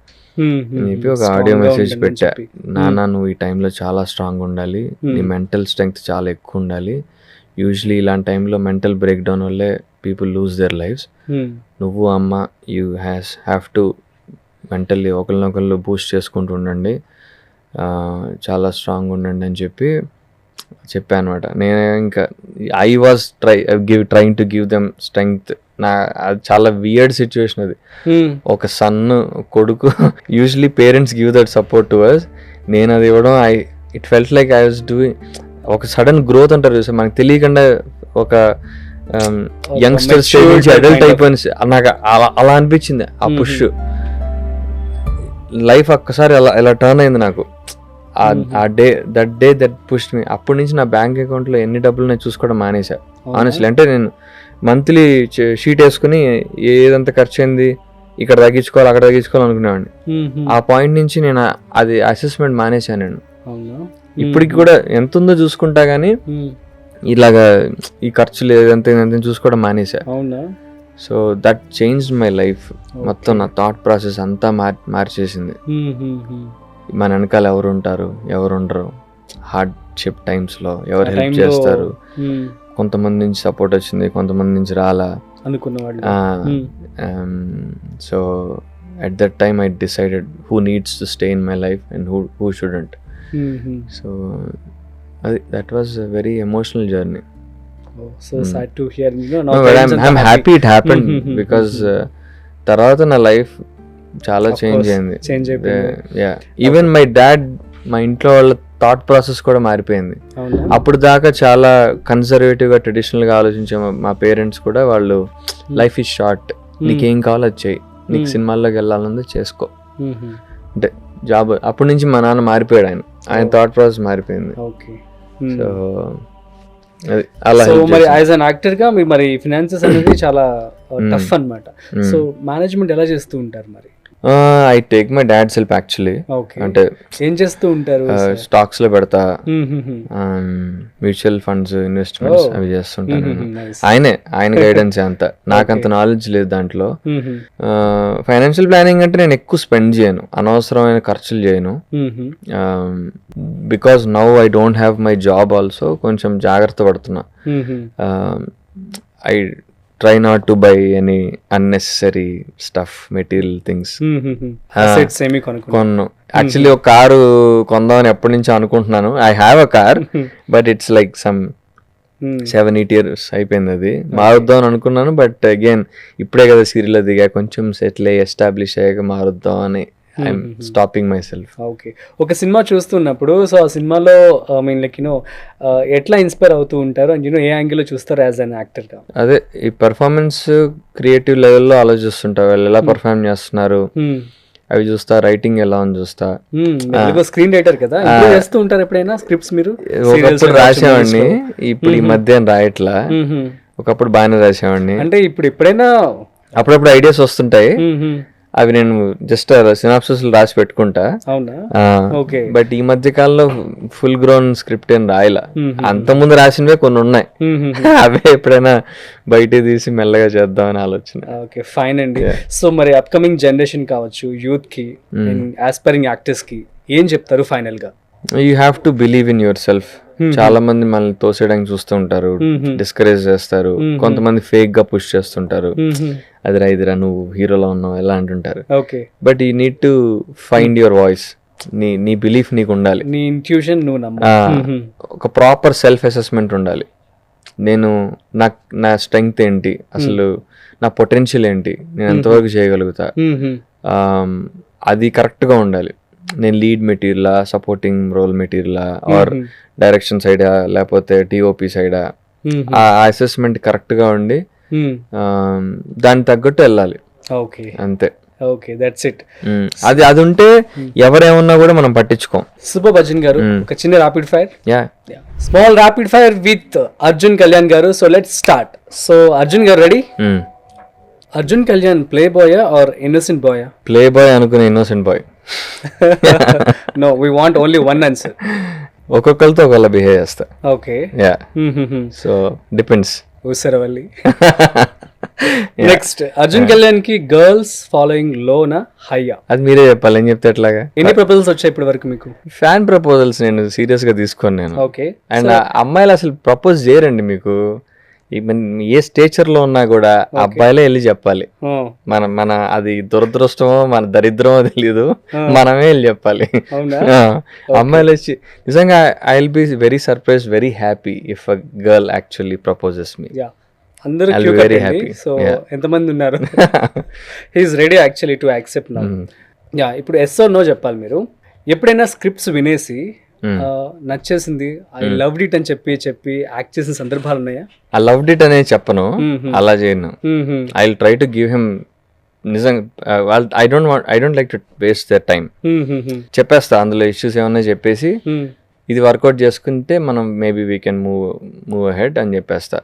అని చెప్పి ఒక ఆడియో మెసేజ్ పెట్టా. నాన్న నువ్వు ఈ టైంలో చాలా స్ట్రాంగ్ ఉండాలి, నీ మెంటల్ స్ట్రెంగ్త్ చాలా ఎక్కువ ఉండాలి. యూజువలీ ఇలాంటి టైంలో మెంటల్ బ్రేక్ డౌన్ వల్లే పీపుల్ లూజ్ దేర్ లైఫ్స్. నువ్వు అమ్మ యూ హ్యావ్ టు మెంటల్లీ ఒకరినొకళ్ళు బూస్ట్ చేసుకుంటూ ఉండండి, చాలా స్ట్రాంగ్ ఉండండి అని చెప్పాను అనమాట. నేను ఇంకా I was trying to give them strength. అది చాలా వియర్డ్ సిచ్యువేషన్ అది. ఒక కొడుకు usually parents give that support to us, నేను అది ఇవ్వడం it felt like I was doing ఒక సడన్ గ్రోత్ అంటారు చూసా, మనకు తెలియకుండా ఒక యంగ్స్టర్ స్టేజ్ నుంచి అడల్ట్ అయిపోయింది నాకు అలా అనిపించింది. ఆ పుష్ లైఫ్ ఒక్కసారి ఎలా టర్న్ అయింది నాకు. That day push me. అప్పటి నుంచి నా బ్యాంక్ అకౌంట్లో ఎన్ని డబ్బులు నేను చూసుకోవడం మానేసా ఆనెస్ట్లీ. అంటే నేను మంత్లీ షీట్ వేసుకుని ఏదంతా ఖర్చు అయింది, ఇక్కడ తగ్గించుకోవాలి అక్కడ తగ్గించుకోవాలి అనుకునేవాడిని. ఆ పాయింట్ నుంచి నేను అది అసెస్మెంట్ మానేశాను. నేను ఇప్పటికి కూడా ఎంత ఉందో చూసుకుంటా కానీ ఇలాగా ఈ ఖర్చులు ఎంత చూసుకోవడం మానేసా. So that changed my life. మొత్తం నా థాట్ ప్రాసెస్ అంతా మార్చేసింది. మన వెనకాల ఎవరు ఉంటారు ఎవరు ఉండరు, హార్డ్షిప్ టైమ్స్లో ఎవరు హెల్ప్ చేస్తారు, కొంతమంది నుంచి సపోర్ట్ వచ్చింది కొంతమంది నుంచి రాలా అనుకున్నవాళ్ళు. So at that time I decided who needs to stay in my life and who shouldn't. So that was a very emotional journey. So sad to hear. No, but I'm happy it happened because తర్వాత నా లైఫ్ చాలా చేంజ్ అయింది. ఈవెన్ మై డాడ్, మా ఇంట్లో వాళ్ళ థాట్ ప్రాసెస్ కూడా మారిపోయింది. అప్పుడు దాకా చాలా కన్సర్వేటివ్గా ట్రెడిషనల్గా ఆలోచించే మా పేరెంట్స్ కూడా వాళ్ళు లైఫ్ ఈజ్ షార్ట్, నీకేం కావాలో అది చెయ్యి, నీకు సినిమాల్లోకి వెళ్ళాలని చేసుకో అంటే జాబ్. అప్పటి నుంచి మా నాన్న మారిపోయాడు. ఆయన ఆయన థాట్ ప్రాసెస్ మారిపోయింది. ఓకే. సో అది అలా సో help మరి చేసింది. యాజ్ అన్ యాక్టర్ గా మీ మరి ఫినాన్సెస్ అనేది చాలా టఫ్ అన్నమాట. సో మేనేజ్మెంట్ ఎలా చేస్తూ ఉంటారు మరి? I take my dad's help actually. Okay. అంటే ఏం చేస్తూ ఉంటారు? స్టాక్స్ లో పెడతా, మ్యూచువల్ ఫండ్స్ ఇన్వెస్ట్మెంట్స్ అవి చేస్తుంటాను నేను. ఆయన గైడెన్స్ అంతా, నాకంత నాలెడ్జ్ లేదు దాంట్లో. ఫైనాన్షియల్ ప్లానింగ్ అంటే నేను ఎక్కువ స్పెండ్ చేయను, అనవసరమైన ఖర్చులు చేయను. Because now I don't have my job also, కొంచెం జాగ్రత్త పడుతున్నా. I try not to buy any unnecessary stuff, material things. Assets ఏమి కొనుక్కో. కొన్ను యాక్చువల్లీ ఒక కారు కొందామని ఎప్పటి నుంచో అనుకుంటున్నాను. I have a car but it's like some 7-8 years అయిపోయింది. అది మారుద్దాం అని అనుకున్నాను, బట్ అగైన్ ఇప్పుడే కదా సీరియల్ దిగా, కొంచెం సెటిల్ అయ్యి ఎస్టాబ్లిష్ అయ్యాక మారుద్దాం అని I'm stopping my self. Okay. ఒక సినిమా చూస్తున్నప్పుడు సో ఆ సినిమాలో మీన్ లైక్ ఎట్లా ఇన్స్పైర్ అవుతూ ఉంటారు అండ్ ఏ యాంగిల్లో చూస్తారు యాజ్ అన్ యాక్టర్ గా? అదే ఈ పెర్ఫార్మెన్స్ క్రియేటివ్ లెవెల్లో ఆలోచిస్తుంటా, వాళ్ళు ఎలా పర్ఫార్మ్ చేస్తున్నారు అవి చూస్తా, రైటింగ్ ఎలా అని చూస్తా. స్క్రీన్ రైటర్ కదా, చేస్తూ ఉంటారు ఎప్పుడైనా స్క్రిప్ట్స్ మీరు? ఒకప్పుడు రాసేవాడిని, ఇప్పుడు ఈ మధ్య రాయట్లా. ఒకప్పుడు బాగానే రాసేవాడిని. అంటే ఇప్పుడు ఎప్పుడైనా అప్పుడప్పుడు ఐడియాస్ వస్తుంటాయి, అవి నేను జస్ట్ సినాప్సిస్ రాసి పెట్టుకుంటా. అవునా? ఓకే. బట్ ఈ మధ్య కాలంలో ఫుల్ గ్రౌండ్ స్క్రిప్ట్ ఏం రాయలా. అంత ముందు రాసినవే కొన్ని ఉన్నాయి, అవే ఎప్పుడైనా బయట తీసి మెల్లగా చేద్దామని ఆలోచన. ఓకే, ఫైన్ అండి. సో మరి అప్కమింగ్ జనరేషన్ కావచ్చు, యూత్ కి, ఆస్పైరింగ్ యాక్టర్స్ కి ఏం చెప్తారు ఫైనల్ గా? You have to believe in your self. చాలా మంది మనల్ని తోసేయడానికి చూస్తూ ఉంటారు, డిస్కరేజ్ చేస్తారు, కొంతమంది ఫేక్ గా పుష్ చేస్తుంటారు. అదిరా ఇదిరా నువ్వు హీరోలో ఉన్నావు ఎలా అంటుంటారు. But you need to find your voice. నీ బిలీఫ్ నీకు ఉండాలి, నీ ఇంట్యూషన్ నువ్వు నమ్మ. ఒక ప్రాపర్ సెల్ఫ్ అసెస్మెంట్ ఉండాలి. నా స్ట్రెంగ్త్ ఏంటి, అసలు నా పొటెన్షియల్ ఏంటి, నేను ఎంతవరకు చేయగలుగుతా, అది కరెక్ట్ గా ఉండాలి. నేను లీడ్ మెటీరియలా, సపోర్టింగ్ రోల్ మెటీరియలా, ఆర్ డైరెక్షన్ సైడా, లేకపోతే టీఓపీ సైడా, ఆ అసెస్మెంట్ కరెక్ట్ గా ఉండి దానికి తగ్గట్టు వెళ్ళాలి. ఓకే, అంతే. Okay, that's it. అది ఉంటే ఎవరేమన్నా కూడా మనం పట్టించుకోం. సూపర్ అర్జున్ గారు, ఒక చిన్న rapid fire. Small rapid fire with Arjun Kalyan గారు. So let's start. So Arjun గారు ready? Arjun Kalyan playboy or innocent boy? Playboy అనుకునే innocent boy. No, we want only one answer. ఒక్కొక్కరితో ఒకళ్ళ బిహేవ్ చేస్తా. Okay, yeah. So depends. ఉసరవల్లి. నెక్స్ట్, అర్జున్ కళ్యాణ్ కి గర్ల్స్ ఫాలోయింగ్ లోనా హైయా? అది మీరే చెప్పాలి, ఏం చెప్తే ఎట్లాగా. ఎన్ని ప్రపోజల్స్ వచ్చాయి ఇప్పటి వరకు మీకు? ఫ్యాన్ ప్రపోజల్స్ నేను సీరియస్ గా తీసుకోను నేను. ఓకే. అండ్ అమ్మాయిలు అసలు ప్రపోజ్ చేయరండి మీకు. ఏ స్టేచర్ లో ఉన్నా కూడా అబ్బాయిలే వెళ్ళి చెప్పాలి. మన అది దురదృష్టమో మన దరిద్రమో తెలీదు, మనమే వెళ్ళి చెప్పాలి. అమ్మాయిలు వచ్చి నిజంగా I will be very surprise, very happy if a girl actually proposes me. అందరూ వెరీ హ్యాపీ. సో ఎంతమంది ఉన్నారు? He's ready actually to accept now. Yeah, ఇప్పుడు ఎస్ ఆర్ నో చెప్పాలి మీరు. ఎప్పుడైనా స్క్రిప్ట్స్ వినేసి నచ్చేసింది, ఐ లవ్డ్ ఇట్ అని చెప్పి యాక్ట్ చేసిన సందర్భాలు ఉన్నాయా? ఐ లవ్డ్ ఇట్ అనేది చెప్పను, అలా చేయను. I will try to give him నిజంగా. I don't like to waste their time. చెప్పేస్తా అందులో ఇష్యూస్ ఏమన్నా చెప్పేసి, ఇది వర్కౌట్ చేసుకుంటే మనం maybe we can move ahead అని చెప్పేస్తా.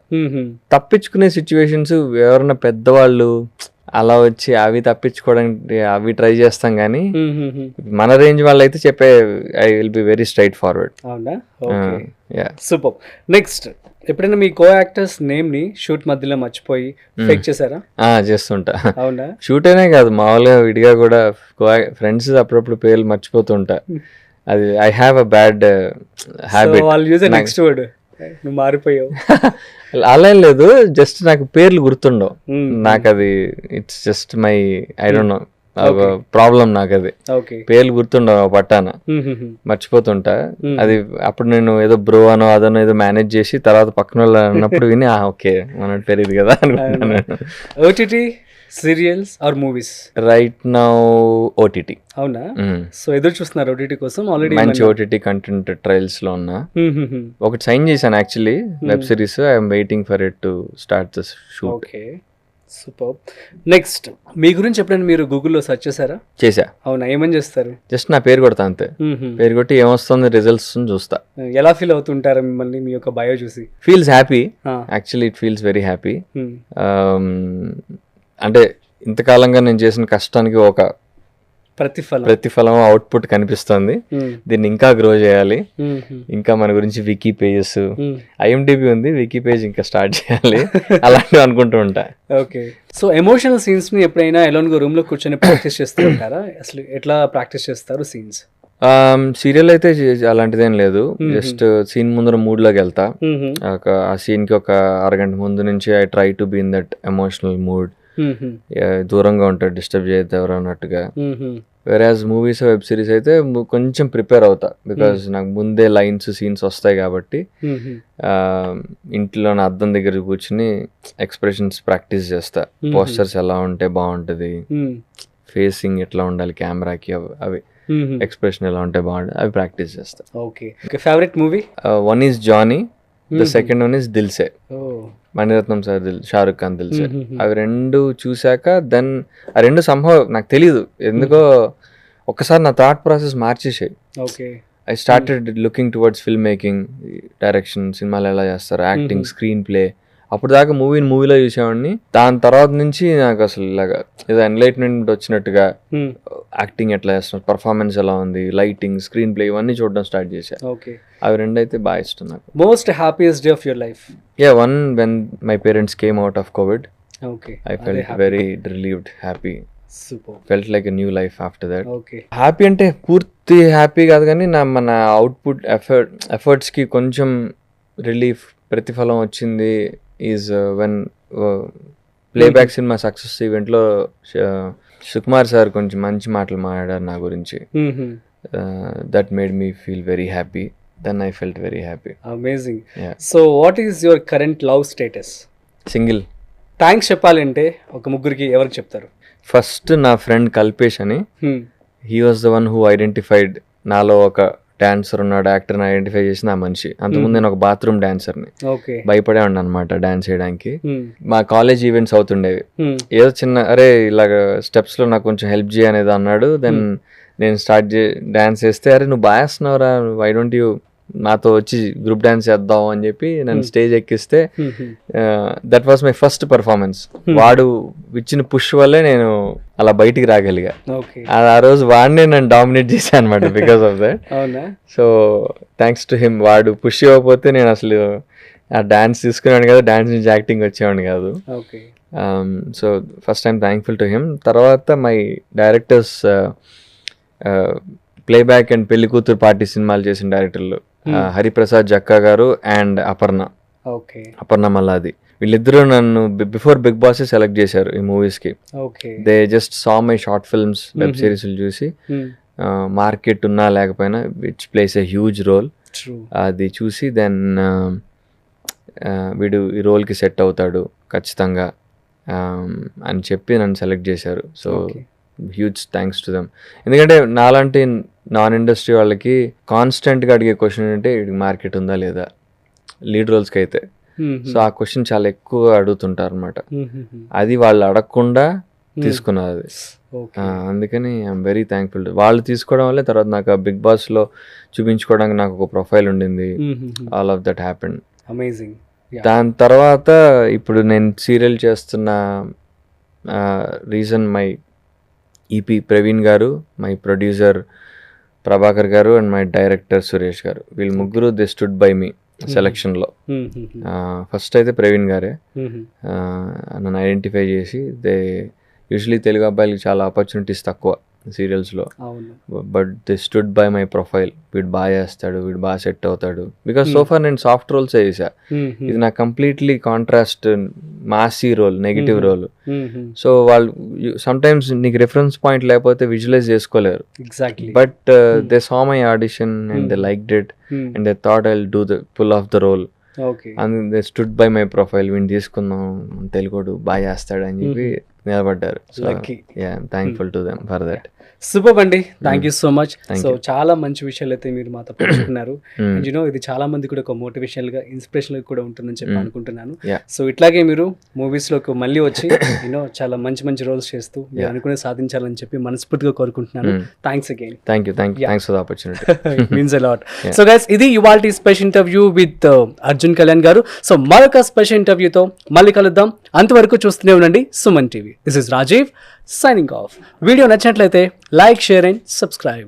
తప్పించుకునే సిచ్యువేషన్స్ ఎవరన్నా పెద్దవాళ్ళు అలా వచ్చి అవి తప్పించుకోవడానికి అవి ట్రై చేస్తాం, కానీ మన రేంజ్ వాళ్ళు అయితే చెప్పే I will be very straight forward. అవునా? సూపర్. నెక్స్ట్, ఎప్పుడైనా మీ కో యాక్టర్స్ నేమ్ ని షూట్ మధ్యలో మర్చిపోయి ఫేక్ చేశారా? చేస్తుంటా. అవునా? షూట్ అయినా కాదు, మామూలుగా విడిగా కూడా ఫ్రెండ్స్ అప్పుడప్పుడు పేర్లు మర్చిపోతుంటా. అది I have a bad habit. వాళ్ళు యూజ్ నెక్స్ట్ వర్డ్, నువ్వు మారిపోయావు. అలా ఏం లేదు, జస్ట్ నాకు పేర్లు గుర్తుండవు. నాకు అది it's just my I don't no problem. నాకు అది పేర్లు గుర్తుండవు, పట్టాన మర్చిపోతుంటా. అది అప్పుడు నేను ఏదో బ్రో అనో అదనో ఏదో మేనేజ్ చేసి తర్వాత పక్కన వాళ్ళు అన్నప్పుడు విని ఓకే మన పేరు ఇది కదా అనుకుంటున్నాను. OTT serials or movies? Right now OTT. అవునా? సో ఎదురు చూస్తున్నారు ఓటీటీ కోసం? ఆల్రెడీ మంచి ఓటీటీ కంటెంట్ ట్రయల్స్ లో ఉన్నా. ఒకటి సైన్ చేశాను actually, web series. I'm waiting for it to start this shoot. Okay, super. Next మీ గురించి ఎప్పుడైనా మీరు గూగుల్లో సెర్చ్ చేశారా? చేశా. అవునా, ఏమని చేస్తారు? జస్ట్ నా పేరు కొడతా అంతే. పేరు కొట్టి ఏమొస్తుంది రిజల్ట్స్ చూస్తా. ఎలా ఫీల్ అవుతుంటారు మిమ్మల్ని మీ యొక్క బయో చూసి? Feels happy, actually it feels very happy. అంటే ఇంతకాలంగా నేను చేసిన కష్టానికి ఒక ప్రతిఫలం అవుట్పుట్ కనిపిస్తుంది. దీన్ని ఇంకా గ్రో చేయాలి, ఇంకా మన గురించి వికీ పేజెస్, ఐఎండిబి ఉంది, వికీ పేజ్ ఇంకా స్టార్ట్ చేయాలి, అలాంటివి అనుకుంటూ ఉంటా. ఓకే. సో ఎమోషనల్ సీన్స్ ని ఎప్పుడైనా ఎలోన్ గా రూమ్ లో కూర్చొని ప్రాక్టీస్ చేస్తూ ఉంటారా? అసలు ఎట్లా ప్రాక్టీస్ చేస్తారు సీన్స్? సీరియల్ అయితే అలాంటిదేం లేదు. జస్ట్ సీన్ ముందర మూడ్ లోకి వెళ్తా. ఆ సీన్ కి ఒక అరగంట ముందు నుంచి I try to be in that emotional mood. దూరంగా ఉంటాడు, డిస్టర్బ్ చేయద్దు ఎవరు అన్నట్టుగా. వెరాజ్ మూవీస్ వెబ్ సిరీస్ అయితే కొంచెం ప్రిపేర్ అవుతా, బికాజ్ నాకు ముందే లైన్స్ సీన్స్ వస్తాయి కాబట్టి ఇంట్లో నా అద్దం దగ్గర కూర్చుని ఎక్స్ప్రెషన్స్ ప్రాక్టీస్ చేస్తా. పోస్టర్స్ ఎలా ఉంటే బాగుంటుంది, ఫేసింగ్ ఎట్లా ఉండాలి కెమెరాకి, అవి ఎక్స్ప్రెషన్ ఎలా ఉంటే బాగుంటుంది, అవి ప్రాక్టీస్ చేస్తా. Okay. Favourite movie? One is Johnny, the second one is Dil Se, Mani Ratnam sir, Shahrukh Khan Dil Se. అవి రెండు చూసాక దెన్ ఆ రెండు సంభవం నాకు తెలియదు ఎందుకో ఒక్కసారి నా థాట్ ప్రాసెస్ మార్చేసాయి. I started looking towards film making, direction, సినిమాలు ఎలా చేస్తారు, యాక్టింగ్, స్క్రీన్ ప్లే. అప్పుడు దాకా మూవీలో చూసేవాడిని. దాని తర్వాత నుంచి నాకు అసలు ఇలాగా ఏదో ఎన్లైట్మెంట్ వచ్చినట్టుగా యాక్టింగ్ ఎట్లా చేస్తున్నారు, పర్ఫార్మెన్స్ ఎలా ఉంది, లైటింగ్, స్క్రీన్ ప్లే, ఇవన్నీ చూడడం స్టార్ట్ చేశా. అవి రెండు అయితే బాగా ఇష్టం నాకు. Most happiest day of your life? One when my parents came out of Covid. I felt very relieved, happy. Felt like a new life after that. Happy అంటే పూర్తి హ్యాపీ కాదు కానీ మన అవుట్పుట్ ఎఫర్ట్స్ కి కొంచెం రిలీఫ్, ప్రతిఫలం వచ్చింది ఈజ్ వెన్ ప్లేబ్యాక్ సినిమా సక్సెస్ ఈవెంట్లో సుకుమార్ సార్ కొంచెం మంచి మాటలు మాట్లాడారు నా గురించి. That made me feel very happy. Then I felt very happy. Amazing. So what is your current love status? Single. Thanks చెప్పాలంటే ఒక ముగ్గురికి ఎవరికి చెప్తారు? ఫస్ట్ నా ఫ్రెండ్ కల్పేష్ అని, he was the one who identified నాలో ఒక డాన్సర్ ఉన్నాడు, యాక్టర్ని ఐడెంటిఫై చేసిన ఆ మనిషి. అంతకుముందు నేను ఒక బాత్రూమ్ డాన్సర్ని, భయపడే ఉండ అనమాట డాన్స్ చేయడానికి. మా కాలేజ్ ఈవెంట్స్ అవుతుండేవి, ఏదో చిన్న అరే ఇలాగ స్టెప్స్ లో నాకు కొంచెం హెల్ప్ చేయనేది అన్నాడు. దెన్ నేను డాన్స్ చేస్తే అరే నువ్వు బాగా వేస్తున్నావురా, వై డోంట్ యూ నాతో వచ్చి గ్రూప్ డాన్స్ చేద్దాం అని చెప్పి నన్ను స్టేజ్ ఎక్కిస్తే that was my first performance. వాడు ఇచ్చిన పుష్ వల్లే నేను అలా బయటికి రాగలిగా. ఆ రోజు వాడినే నన్ను డామినేట్ చేశాను అనమాట because of that. So thanks to him. వాడు పుష్ ఇవ్వకపోతే నేను అసలు ఆ డాన్స్ తీసుకునేవాడిని కాదు, డాన్స్ నుంచి యాక్టింగ్ వచ్చేవాడిని కాదు. So first I'm thankful to him. తర్వాత మై డైరెక్టర్స్, ప్లేబ్యాక్ అండ్ పెళ్లి కూతురు పార్టీ సినిమాలు చేసిన డైరెక్టర్లు హరిప్రసాద్ జక్కా గారు అండ్ అపర్ణ మల్లాది. వీళ్ళిద్దరూ నన్ను బిఫోర్ బిగ్ బాస్ సెలెక్ట్ చేశారు ఈ మూవీస్ కి. They just saw my short films, web series చూసి మార్కెట్ ఉన్నా లేకపోయినా which plays a huge role, అది చూసి దెన్ వీడు ఈ రోల్కి సెట్ అవుతాడు ఖచ్చితంగా అని చెప్పి నన్ను సెలెక్ట్ చేశారు. So huge thanks to them. ఎందుకంటే నాలాంటి నాన్ ఇండస్ట్రీ వాళ్ళకి కాన్స్టెంట్గా అడిగే క్వశ్చన్ ఏంటంటే వీడికి మార్కెట్ ఉందా లేదా, లీడ్ రోల్స్కి అయితే. సో ఆ క్వశ్చన్ చాలా ఎక్కువ అడుగుతుంటారు అనమాట. అది వాళ్ళు అడగకుండా తీసుకున్నారు అది. అందుకని ఐఎమ్ వెరీ థ్యాంక్ఫుల్. వాళ్ళు తీసుకోవడం వల్లే తర్వాత నాకు బిగ్ బాస్లో చూపించుకోవడానికి నాకు ఒక ప్రొఫైల్ ఉండింది. All of that happened. Amazing. దాని తర్వాత ఇప్పుడు నేను సీరియల్ చేస్తున్న రీజన్ మై ఈపీ ప్రవీణ్ గారు, మై ప్రొడ్యూసర్ ప్రభాకర్ గారు అండ్ మై డైరెక్టర్ సురేష్ గారు. వీళ్ళు ముగ్గురు దే స్టుడ్ బై మీ సెలక్షన్లో. ఫస్ట్ అయితే ప్రవీణ్ గారే నన్ను ఐడెంటిఫై చేసి, దే యూజువలీ తెలుగు అబ్బాయిలకి చాలా ఆపర్చునిటీస్ తక్కువ సీరియల్స్లో, but they stood by my profile. వీడు బాగా చేస్తాడు, వీడు బాగా సెట్ అవుతాడు. బికాస్ సోఫార్ నేను సాఫ్ట్ రోల్స్ చేసా, ఇది నాకు completely contrast massy role, negative role. So వాళ్ళు సమ్టైమ్స్ నీకు రిఫరెన్స్ పాయింట్ లేకపోతే విజువలైజ్ చేసుకోలేరు. But they saw my audition and they liked it and they thought I will do the pull off the role. And they stood by my profile. వీడిని తీసుకుందాం, తెలుగుడు బాగా చేస్తాడు అని చెప్పి నిలబడ్డారు. Lucky. Thankful to them for that. Super అండి, thank you so much. Thank so చాలా మంచి విషయాలు అయితే మీరు మాతో పంచుకున్నారు. అండ్ యూనో ఇది చాలా మంది కూడా ఒక మోటివేషనల్ గా ఇన్స్పిరేషనల్ కూడా ఉంటుందని చెప్పి అనుకుంటున్నాను. Yeah. సో ఇట్లాగే మీరు మూవీస్ లోకి మళ్ళీ వచ్చి యూనో చాలా మంచి మంచి రోల్స్ చేస్తూ మీరు అనుకునే సాధించాలని చెప్పి మనస్ఫూర్తిగా కోరుకుంటున్నాను. Thanks again. Thanks for the opportunity. Means a lot. So guys, ఇది ఇవాల్టి special interview with Arjun Kalyan గారు. సో మరొక స్పెషల్ ఇంటర్వ్యూతో మళ్ళీ కలుద్దాం. అంతవరకు చూస్తూనే ఉండండి Suman TV. This is Rajeev signing off. Video నచ్చినట్లయితే లైక్, షేర్ అండ్ సబ్స్క్రైబ్.